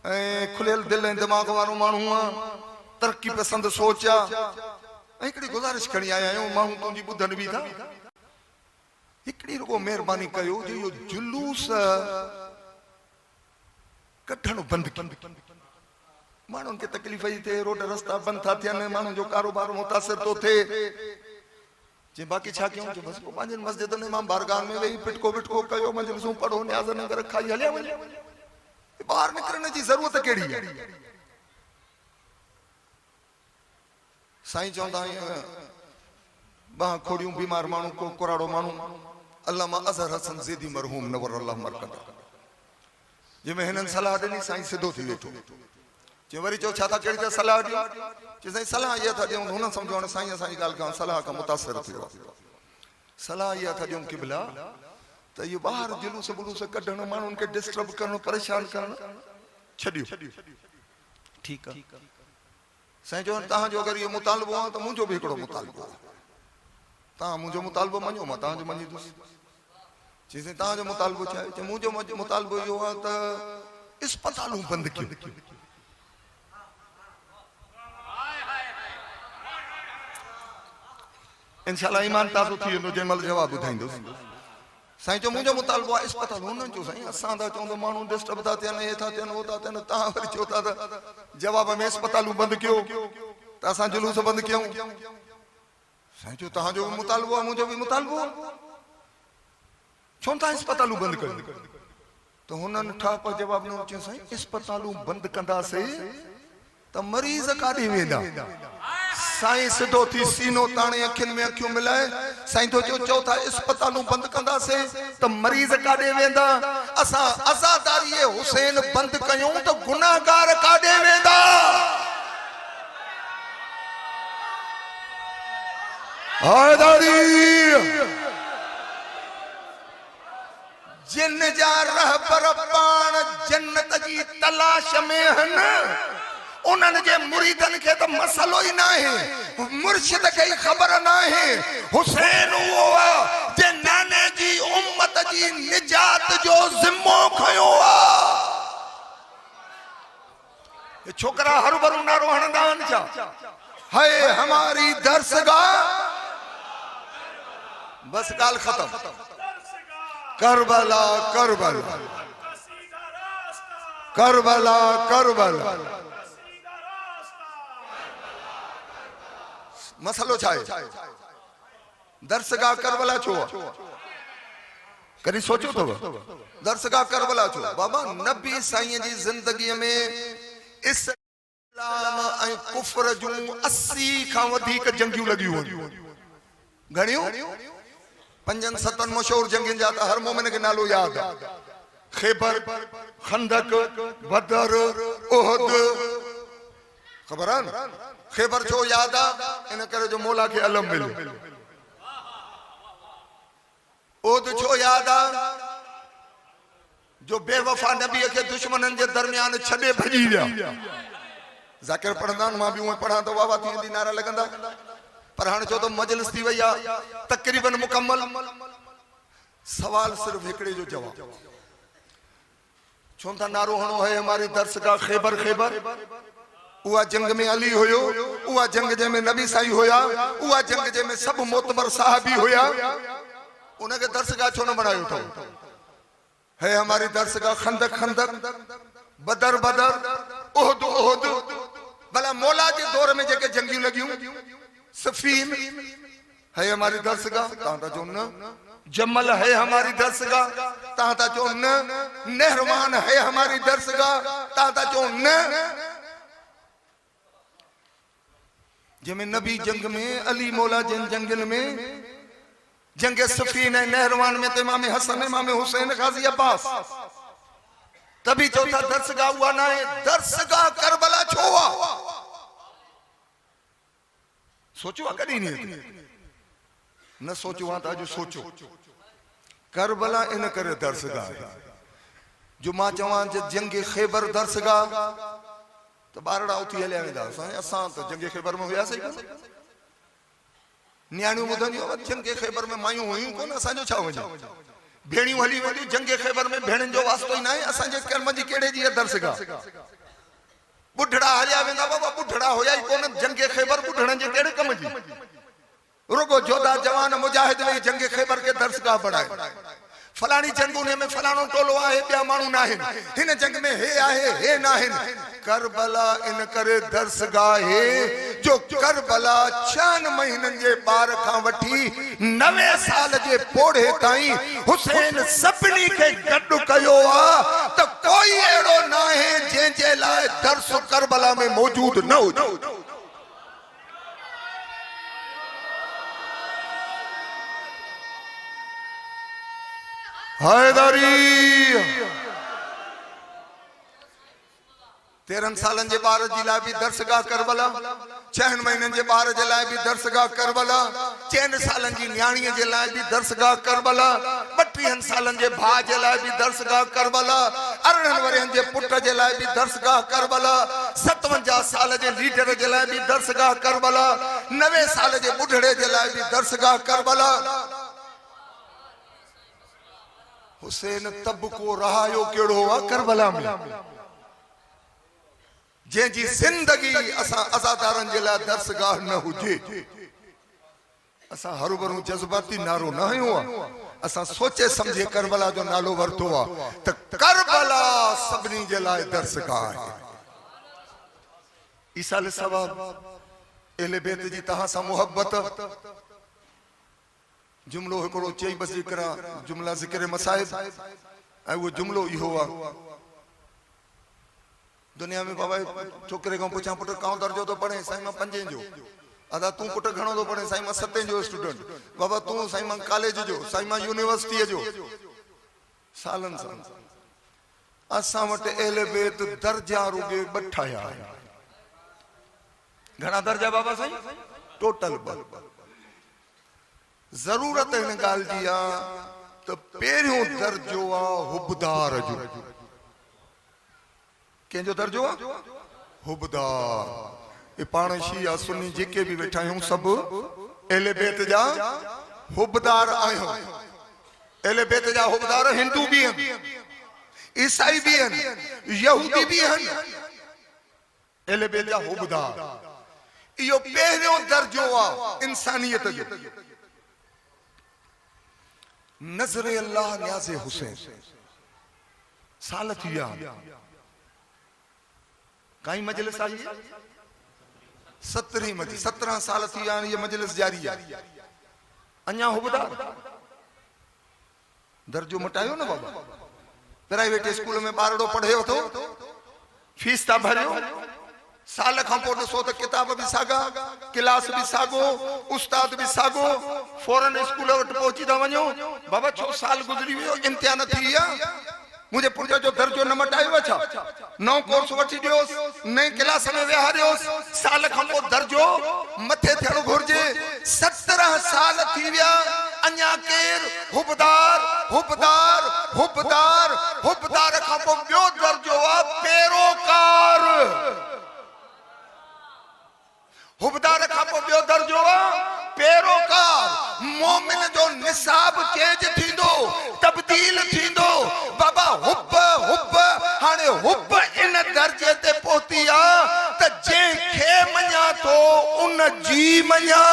ए खुलेल दिल ऐं दिमाग वारो मानू आ तरक्की पसंद सोचा एकड़ी गुजारिश करी आया आहियूं माण्हू तुंहिंजी ॿुधनि बि था हिकिड़ी रुगो महिरबानी कयो जो इहो जुलूस कढणु बंदि कयो माण्हुनि खे तकलीफ़ थी थिए रोड रस्ता बंदि था थियनि माण्हुनि जो कारोबार मुतासिर थो थिए जे बाक़ी छा कयूं जो बस पंहिंजनि मस्जिदनि इमाम बारगाह में वेही पिटको विटको कयो मजलिसूं पढ़ो न्याज़ नगर खाई हलिया वञे ॿाहिरि निकिरण जी ज़रूरत कहिड़ी आहे साईं चवंदा आहिनि ॿाह खोड़ियूं बीमार माण्हू को कुराड़ो माण्हू अल्लामा अज़हर हसन ज़ैदी मरहूम नवर अल्लाह मरकद जंहिंमें हिननि सलाह ॾिनी साईं सिधो थी वेठो चई वरी चओ छा था कहिड़ी त सलाह ॾियो चई साईं सलाह इहा था ॾियूं हुन सम्झो हाणे साईं असांजी ॻाल्हि खां सलाह खां मुतासिर थियो सलाह इहा था ॾियूं क़िबला त इहो ॿाहिरि जुलूस बुलूस कढणु माण्हुनि खे डिस्टर्ब करणु परेशान करणु छॾियो ठीकु आहे साईं चवनि तव्हांजो अगरि इहो मुतालबो आहे त मुंहिंजो बि हिकिड़ो मुतालबो आहे तव्हां मुंहिंजो मुतालबो मञो मां तव्हांजो मञींदुसि चई साईं तव्हांजो मुतालबो छा आहे चई मुंहिंजो मुतालबो इहो आहे त इस्पतालूं बंदि कयूं इंशाल्लाह ईमान ताज़ो थी वेंदो जंहिं महिल जवाबु ॿुधाईंदुसि साईं जो मुंहिंजो मुतालबो आहे इस्पताल हुननि जो साईं असां था चऊं त माण्हू डिस्टर्ब था थियनि हे था थियनि हो था थियनि तव्हां वरी चओ था त जवाब में इस्पतालूं बंदि कयो त असां जुलूस बंदि कयूं साईं चयो तव्हांजो बि मुतालबो आहे मुंहिंजो बि मुतालबो आहे छो था इस्पतालूं बंदि कयूं त हुननि ठाप जवाब ॾिनो चयो साईं इस्पतालूं बंदि कंदासीं त मरीज़ काॾे वेंदा साईं सिधो थी सीनो ताणे अखियुनि में अखियूं मिलाए साईं तो चओ था इस्पतालूं बंदि कंदासीं त मरीज़ काॾे वेंदा असां अज़ादारी हुसैन बंदि कयूं त गुनाहगार काॾे वेंदा हैदरी जिन जा रहबर पाण जन्नत जी तलाश में आहिनि उन्हनि जे मुरीदनि खे त मसलो ई न आहे मुर्शिद खे ई ख़बर न आहे हुसैन उहो आहे जे नाने जी उम्मत जी निजात जो ज़िम्मो खयो आहे छोकरा हरू भरू नारो हणंदा आहिनि छा है हमारी दरसगाह बस ॻाल्हि ख़तम करबला करबला करबला करबला मसलो छा आहे दरसगाह करबला छो कॾहिं सोचियो अथव दरसगाह करबला छो बाबा नबी साईं जी ज़िंदगीअ में इस्लाम ऐं कुफ्र जूं 80 खां वधीक जंगियूं लॻियूं हुयूं घणियूं 5-7 मशहूर जंगियुनि जा त हर मोमिन खे नालो यादि आहे ख़ैबर खंदक बदर उहद ख़बर आहे न ख़ैबर छो यादि आहे इन करे जो मौला खे अलम मिलियो उहद छो यादि आहे जो बेवफा नबीअ खे दुश्मननि जे दरमियान छॾे भॼी विया ज़ाकिर पढ़ंदा आहिनि मां बि उहे पढ़ां त वाह वाह थी वेंदी नारा लॻंदा पर हाणे छो त मजलिस थी वई आहे तक़रीबन मुकम्मल सवाल सिर्फ़ हिकिड़े जो जवाब छो था नारो हणो है हमारी दरसगाह ख़ैबर ख़ैबर उहा जंग में अली हुयो उहा जंग जंहिंमें नबी साईं हुया उहा जंग जंहिंमें सभु मोतबर साहबी हुया उनखे दरसगाह छो न बणायो अथव है हमारी दरसगाह खंदक खंदक बदर बदर उहद उहद भला मौला जे दौर में जेके जंगियूं लॻियूं सफीन है हमारी दरसगाह तव्हां था चओ न जमल है हमारी दरसगाह तव्हां था चओ न नेहरवान है हमारी दरसगाह तव्हां था चओ न जंहिंमें नबी जंग में अली मौला जिन जंगल में जंग सफीन ऐं नेहरवान में त इमाम हसन इमाम हुसैन गाज़ी अब्बास तभी चौथा दरसगाह हुआ ना है दरसगाह करबला छो हुआ सोचो कॾहिं नहीं न सोचो तो अज सोचो करबला इन करे दरसगाह जो मां चवां जंग ख़ैबर दरसगाह तो ॿारड़ा उथी हलिया वेंदा असां त जंग ख़ैबर में हुयासीं न्याणियूं ॿुधंदियूं जंग ख़ैबर में मायूं हुयूं कोन असांजो छा वञे भेणियूं हली वेंदियूं जंग ख़ैबर में भेणनि जो वास्तो ई न आहे असांजे कर्म जी कहिड़े जी दरसगाह बुढ़ड़ा हलिया वेंदा बाबा बुढ़ड़ा हुया ई कोन जंग ख़ैबर बुढ़ड़नि जे कहिड़े कम जी रुगो जोधा जवान मुजाहिद वेई जंग ख़ैबर के दरसगाह बढ़ाए फलानी जंगुन में फलानो टोलो आहे ॿिया माण्हू न आहिनि हिन जंग में हे आहे हे न आहिनि करबला इन करे दर्सगाह है जो करबला 6 महीननि जे ॿार खां वठी 9 साल जे पोढ़े ताईं हुसैन सभिनी खे गॾु कयो आहे त कोई अहिड़ो न आहे जंहिंजे लाइ दर्स करबला में मौजूद न हुजे हैदरी 13 सालन जे ॿार जी लाइ बि दर्सगाह करबला 6 महीननि जे ॿार जे लाइ बि दर्सगाह करबला 4 सालन जी न्याणीअ जे लाइ बि दर्सगाह करबला 32 सालन जे भाउ जे लाइ बि दर्सगाह करबला 18 वरहनि जे पुट जे लाइ बि दर्सगाह करबला 57 साल जे लीडर जे लाइ बि दर्सगाह करबला 90 साल जे बुढ़ड़े जे लाइ बि दर्सगाह करबला हुसैन तबको रहायो केड़ो आ करबला में जंहिंजी जिंदगी असां अज़ादारनि जे लाइ दर्सगाह न हुजे असां हरूभरू जज़्बाती नारो न हयो आहे असां सोचे समझे करबला जो नालो वरतो आहे त करबला सभिनी जे लाइ दर्सगाह आहे ईसा अलैहिस्सलाम अहले बैत जी तहां सां मोहब्बत जुमलो हिकिड़ो चई बस करा जुमला ज़िक्र मसाइब ऐं वो जुमलो इहो आहे दुनिया में बाबा छोकरे को पुछा पुट काउ दर्जो तो पढ़े साईं मां 5 जो अदा तू पुट घणो तो पढ़े साईं मां 7 जो स्टूडेंट बाबा तू साईं मां कॉलेज जो साईं मां यूनिवर्सिटी जो सालन सां असां वटि अहले बैत दर्जा रुगे बठाया घणा दर्जा बाबा साईं टोटल जरूरत इन गाल जी आ तो पहिरियों दर्जो आ हुबदार जो कंहिंजो दर्जो आ हुबदार ये पाण शिया सुन्नी जेके भी वेठा आहियूं सभु अहले बैत जा हुबदार आहियूं अहले बैत जा हुबदार हिंदू भी आहिनि ईसाई भी आहिनि यहूदी भी आहिनि अहले बैत जा हुबदार इहो पहिरियों दर्जो आ इंसानियत जो नजर अल्लाह न्याज़े हुसैन साल थी विया काई मजलिस आई 17 साल थी विया ये मजलिस जारी है अञा हुबदार दर्जो मटायो न बाबा प्राइवेट स्कूल में ॿारड़ो पढ़े थो फीस ता भरियो साल खां पोइ ॾिसो त किताब भी सागा क्लास भी सागो उस्ताद भी सागो फौरन स्कूल वटि पहुची था वञो बाबा 6 साल गुज़री वियो इम्तिहान थी विया मुझे पुट जो दर्जो न मटायो छा नओं कोर्स वठी ॾियोसि नई क्लास में विहारियोसि साल खां पोइ दर्जो मथे थियणो घुरिजे 17 साल थी विया अञा केर हुबदार हुबदार हुबदार हुबदार खां पोइ ॿियो दर्जो आहे पैरोकार हुबदार खां पोइ ॿियो दर्जो आहे पैरोकार मोमिन जो निसाब चेंज थींदो तब्दील थींदो बाबा हुब हुब हाणे हुब इन दर्जे ते पहुती आहे त जंहिंखे मञा थो उन जी मञा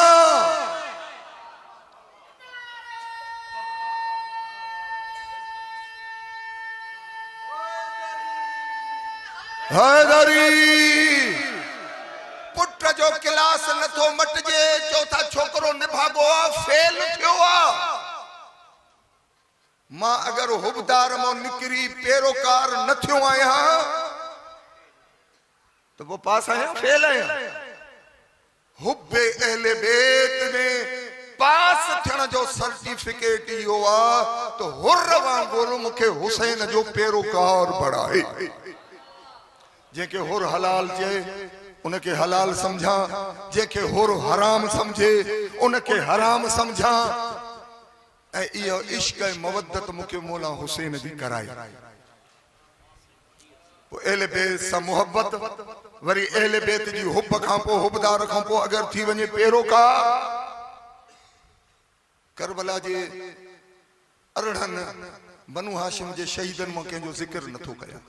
हैदरी पुट जो क्लास नथो मटजे चौथा छोकरो निभागो फेल थियो मां अगर हुबदार मो निकरी पैरोकार न थियो आया तो वो पास आया फेल आया हुब्बे अहले बैत में पास थियण जो सर्टिफिकेट इहो आ तो हुर वांगुरु मूंखे हुसैन जो पैरोकार बणाए जेके हुर हलाल चए उनके हलाल समझा जेके हुर हराम समझे उनके हराम समझा ऐं इहो इश्क ऐं मवद्दत मूंखे मौला हुसैन दी कराई अहले बैत सां मोहब्बत वरी अहले बैत जी हुब खां पोइ हुबदार खां पोइ अगर थी वञे पैरोकार करबला जे अरड़हन बनु हाशिम जे शहीदन में कंहिंजो जिक्र नथो कया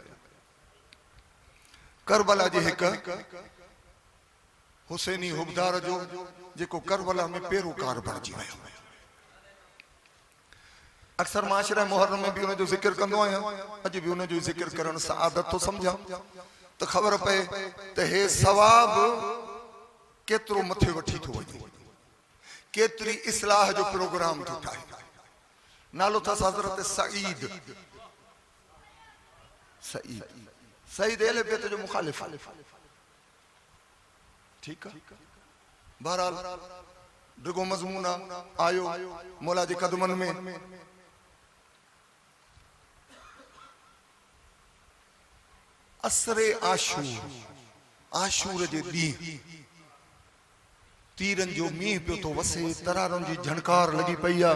करबला जे हिक हुसैनी हुबदार जो जेको करबला में पैरोकार बणजी वियो अक्सर माशरा मुहर्रम में भी उन जो जिक्र कंदो आया, अज भी उन जो जिक्र करण सा आदत तो समझा तो खबर पे तो हे सवाब केतरो मथे वठी थो वञे, केतरी इस्लाह जो प्रोग्राम थो ठाहे। नालो था हज़रत सईद, सईद सईद एले बेत जो मुखालिफ, ठीक है। बहरहाल डिगो मजमून आयो मौला जे कदमन में। असरे आशूर, आशूर जे दी तीरन जो मींह पियो तो वसे, तरारन जी झणकार लगी पई आ,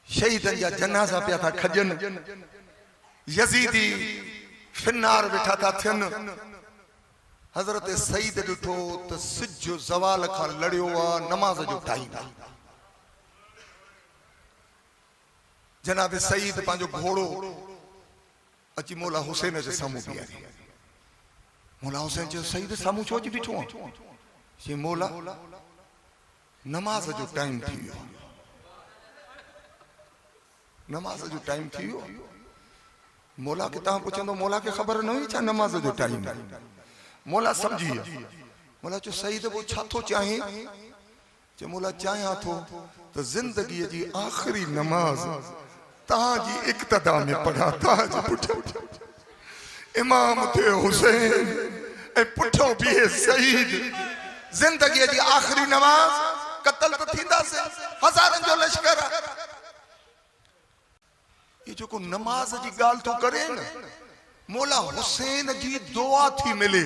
शहीदन जा जनाजा पिया था खजन, यजीदी फिन्नार वेठा था थियन। हजरत सईद ॾिठो त सिज ज़वाल खां लड़ियो आ, नमाज जो टाइम आ। जनाब सईद पंहिंजो घोड़ो अची मौला हुसैन जे साम्हूं बीहारी। मौला हुसैन जो सईद साम्हूं छो अची बीठो आहे? ये मौला नमाज जो टाइम थी वियो, नमाज जो टाइम थी वियो। मौला के तव्हां पुछंदो मौला के ख़बर न हुई छा नमाज जो टाइम है? मौला समझी वियो। मौला चयो सईद वो छा थो चाहे? चयो मौला चाहियां थो त ज़िंदगी जी आख़िरी नमाज तव्हांजी इक़्तिदा में पढ़ा, तव्हांजे पुठियां इमाम थे हुसैन ऐं पुठियां बीहे सईद। जिंदगी जी आखिरी नमाज, कत्ल तो थींदासीं, हज़ारनि जो लश्कर। ये जो को नमाज जी गाल तो करे न, मौला हुसैन जी दुआ थी मिले।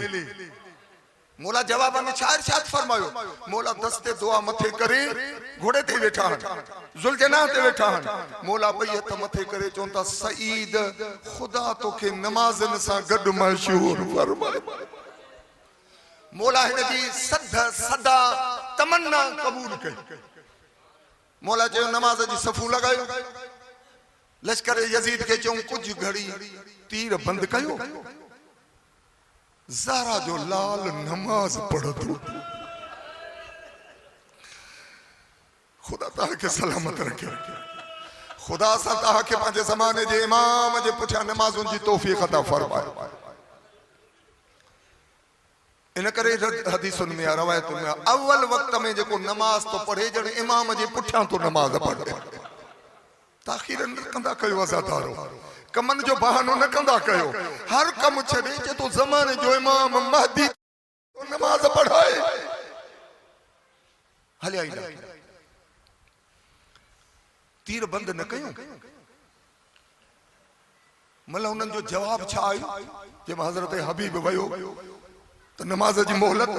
मौला जवाब में छा इरशाद फरमायो? मौला दस्ते दुआ मथे करे घोड़े ते वेठा हन, जुलजना ते वेठा हन। मौला ॿई हथ मथे करे चवनि था सईद खुदा तोखे नमाज़नि सां गॾु मशहूर फरमाए। मौला हिन जी सदा तमन्ना कबूल कई। मौला चयो नमाज जी सफ़ू लगायो। लश्कर यजीद के चऊं कुछ घड़ी तीर बंद कयो। ज़ारा जो लाल नमाज पढ़तो। खुदा तव्हां खे सलामत रखे। खुदा सां तव्हां खे पंहिंजे ज़माने जे इमाम जे पुठियां नमाज़ुनि जी तौफ़ीक़ अता फरमाए। इन करे हदीसुनि में रवायतुनि में अव्वल वक्त में जेको नमाज तो पढ़े जण इमाम जे पुठियां तो नमाज पढ़े। ताख़ीर न कंदा कयो अज़ादारो, कमन जो बहानो न कंदा कयो। हर कम छॾे जे तो ज़माने जो इमाम महदी नमाज पढ़ाए हलिया ई न। तीर बंद न कयूं। मतलब उन्हनि जो जवाब छा आयो? जंहिंमें हज़रत हबीब वयो तो नमाज जी मोहलत।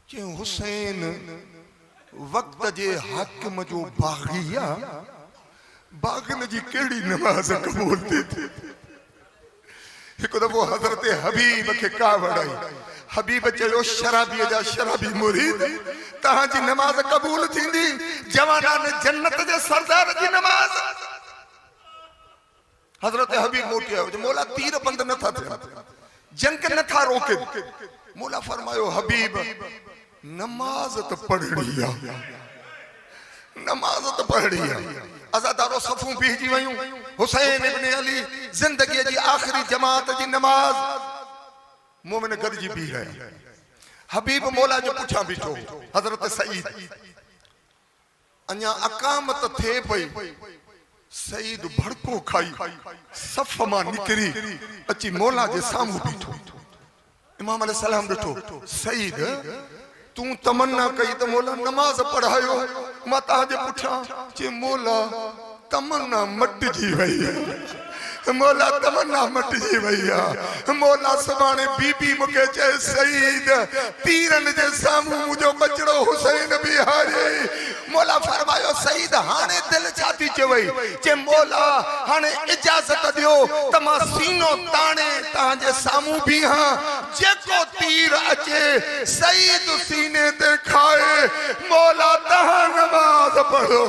चयूं हुसैन वक्त जे हाकिम जो बागी आ, बागन जी केड़ी नमाज कबूल थी? एक दफ़ो हज़रत हबीब के का वड़ाई। हबीब चयो शराबी जा शराबी मुरीद तहां जी नमाज कबूल थींदी, जवानान जन्नत जे सरदार जी नमाज। हज़रत हबीब मोटिया मौला तीर बंद न था थियन, जंग न था रोके। मौला फरमायो हबीब नमाज तो पढ़णी आ, नमाज तो पढ़णी आ। अज़ादारो सफ़ू बीहजी वयूं। हुसैन इब्न अली जिंदगी जी आखिरी जमात जी नमाज मोमिन गॾिजी बीह रहिया। हबीब मौला जो पुठियां बीठो। हज़रत सईद अञा अकामत थे पई। सईद भड़को खाई सफ़ मां निकिरी अची मौला जे साम्हूं बीठो। इमाम अलैहिस्सलाम ॾिठो सईद तू तमन्ना कई तो मौला नमाज पढ़ायो, मां तव्हांजे पुठियां। चई मौला तमन्ना मटिजी वई, मौला तमन्ना मटिजी वई आहे। मौला सुभाणे बीबी मूंखे चए सईद तीरनि जे साम्हूं मुंहिंजो बचड़ो हुसैन बीहारे। मौला फरमायो सईद हाणे दिलि छा थी चवई? चए मौला हाणे इजाज़त ॾियो त मां सीनो ताणे तव्हांजे साम्हूं बीहां। जेको तीर अचे सईद सीने ते खाए। मौला तव्हां नमाज़ पढ़ो।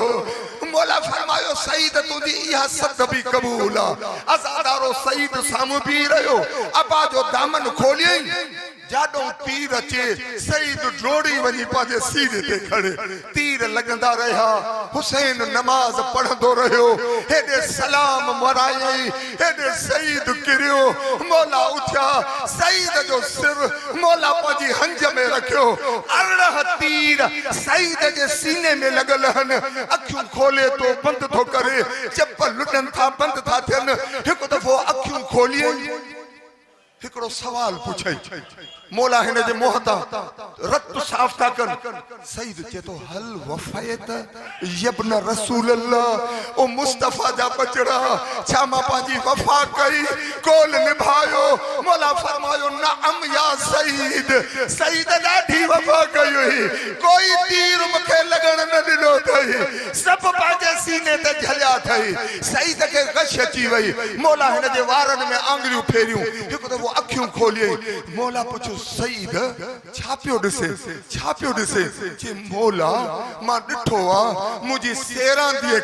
मौला फरमायो सईद तुझी इहा सद भी कबूल आ। अज़ादारो सईद साम्हूं बीह रहियो। अबा जो दामन खोलियई, जाडो तीर अचे सईद ड्रोड़ी वनी पाजे सीने ते खड़े तीर लगंदा रहा हुसैन नमाज पढ़ंदो रहियो हेडे सलाम मराई हेडे सईद किरियो मौला उठा सईद जो सिर मौला पाजी हंज में रखियो 18 तीर सईद जे सीने में लगल हन अखियूं खोले तो बंद तो करे चप्पल लुटन था बंद था थियन एक दफो अखियूं खोलिए हिकड़ो सवाल पूछई मौला हिन जे मोहता रत साफ था कर सईद चे तो हल वफायत यबन रसूल अल्लाह ओ मुस्तफा जा बचड़ा छा मा पाजी वफा कई कोल निभायो मौला फरमायो नअम या सईद सईद ॾाढी वफा कई हुई कोई तीर मूंखे लगण न ॾिनो अथई सब पाजे सीने ते झलिया अथई सईद खे गश अची वई मौला हिन जे वारनि में आंगुरियूं फेरियूं हिकु दफ़ो अखियूं खोलियई मौला पुछो सईद छापियो ॾिसे जे मौला मां ॾिठो आ मुंहिंजी सेरांदीअ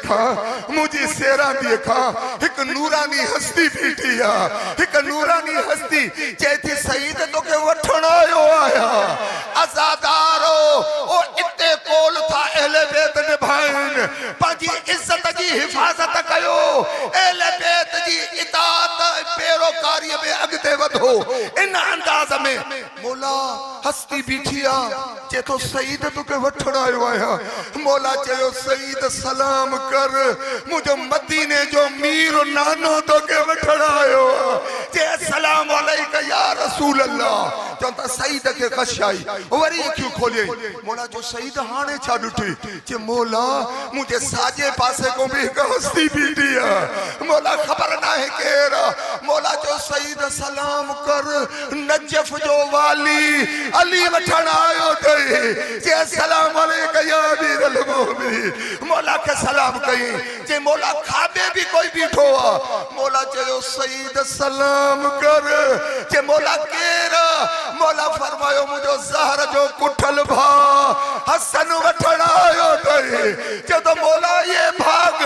खां हिकु नूरानी हस्ती बीठी आ हिकु नूरानी हस्ती चए थी सईद तोखे वठण आयो आहियां अज़ादारो ओ इते कोल था अहले बैत निभाइन पंहिंजी इज्जत जी हिफ़ाज़त कयो अहले बैत जी इताअत पेरोकारीअ में अॻिते वधो इन अंदाज़ में मौला हस्ती बीठी आ चे तो सईद तोखे वठण आयो आहियां मौला चयो सईद सलाम कर मुंहिंजो मदीने जो मीर नानो तोखे वठण आयो चे सलाम अलैका या रसूल अल्लाह चवंदा सईद खे कश आई वरी अखियूं खोलियई मौला जो सईद हाणे छा ॾिठी चे मौला मुंहिंजे साॼे पासे को बि हिकु हस्ती बीठी आ मौला ख़बर नाहे केर मौला जो सईद सलाम कर नजफ जो वाली अली वठण आयो अथई जे सलाम अलैका या अमीरुल मोमिनीन मौला के सलाम कई जे मौला खाबे भी कोई बीठो आ मौला चयो सईद सलाम कर जे मौला केर मौला फरमायो मुझो ज़हर जो कुठल भा हसन वठण आयो अथई जदो मौला ये भाग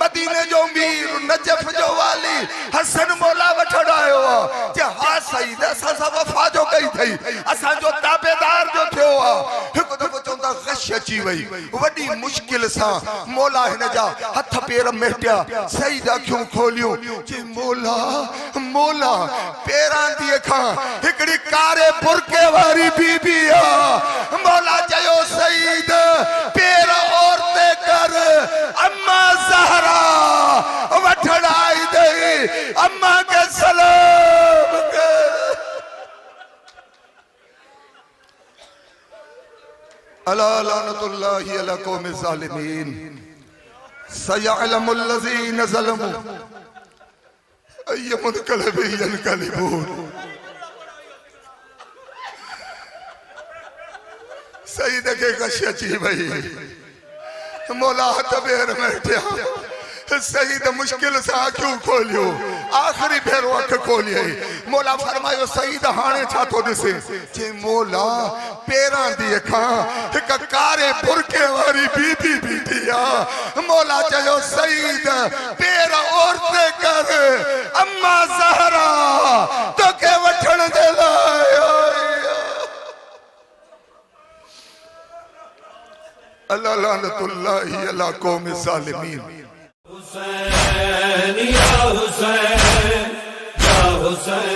मदीने जो मीर नजफ जो वाली हसन मौला वठण आयो आ जे हा सईद असां सां वफा जो कई थई असां जो ताबेदार जो थियो आ हिकु दफ़ो चवंदा गश अची वई वॾी मुश्किल सां मौला हिन जा हथ पेर मेटिया सईद अखियूं खोलियूं जे मौला पेरांदीअ खां हिकिड़ी कारे बुरके वारी बीबी आ मौला चयो सईद पेर और ते कर अम्मा ज़हरा वठण आई दई अम्मा के सलाम कर अला लानतुल्लाहि अला कौम ज़ालिमीन सयअलमुल लज़ीन ज़लमू अय्य मुनक़लिबिन यनक़लिबून सईद के कश अची वई मौला हथ पेर मेटिया सईद मुश्किल से अखियूं खोलियो आखिरी भेरो अख खोलियई मौला फरमायो सईद हाणे छा थो ॾिसे जे मौला पेरांदीअ खां हिकु कारे बुरके वारी बीबी बीठी आ मौला चयो सईद पेर औरते कर अम्मा ज़हरा तोखे वठण जे लाइ अल्लाह लानतुल्लाहि अला कौम ज़ालिमीन हुसैन या हुसैन या हुसैन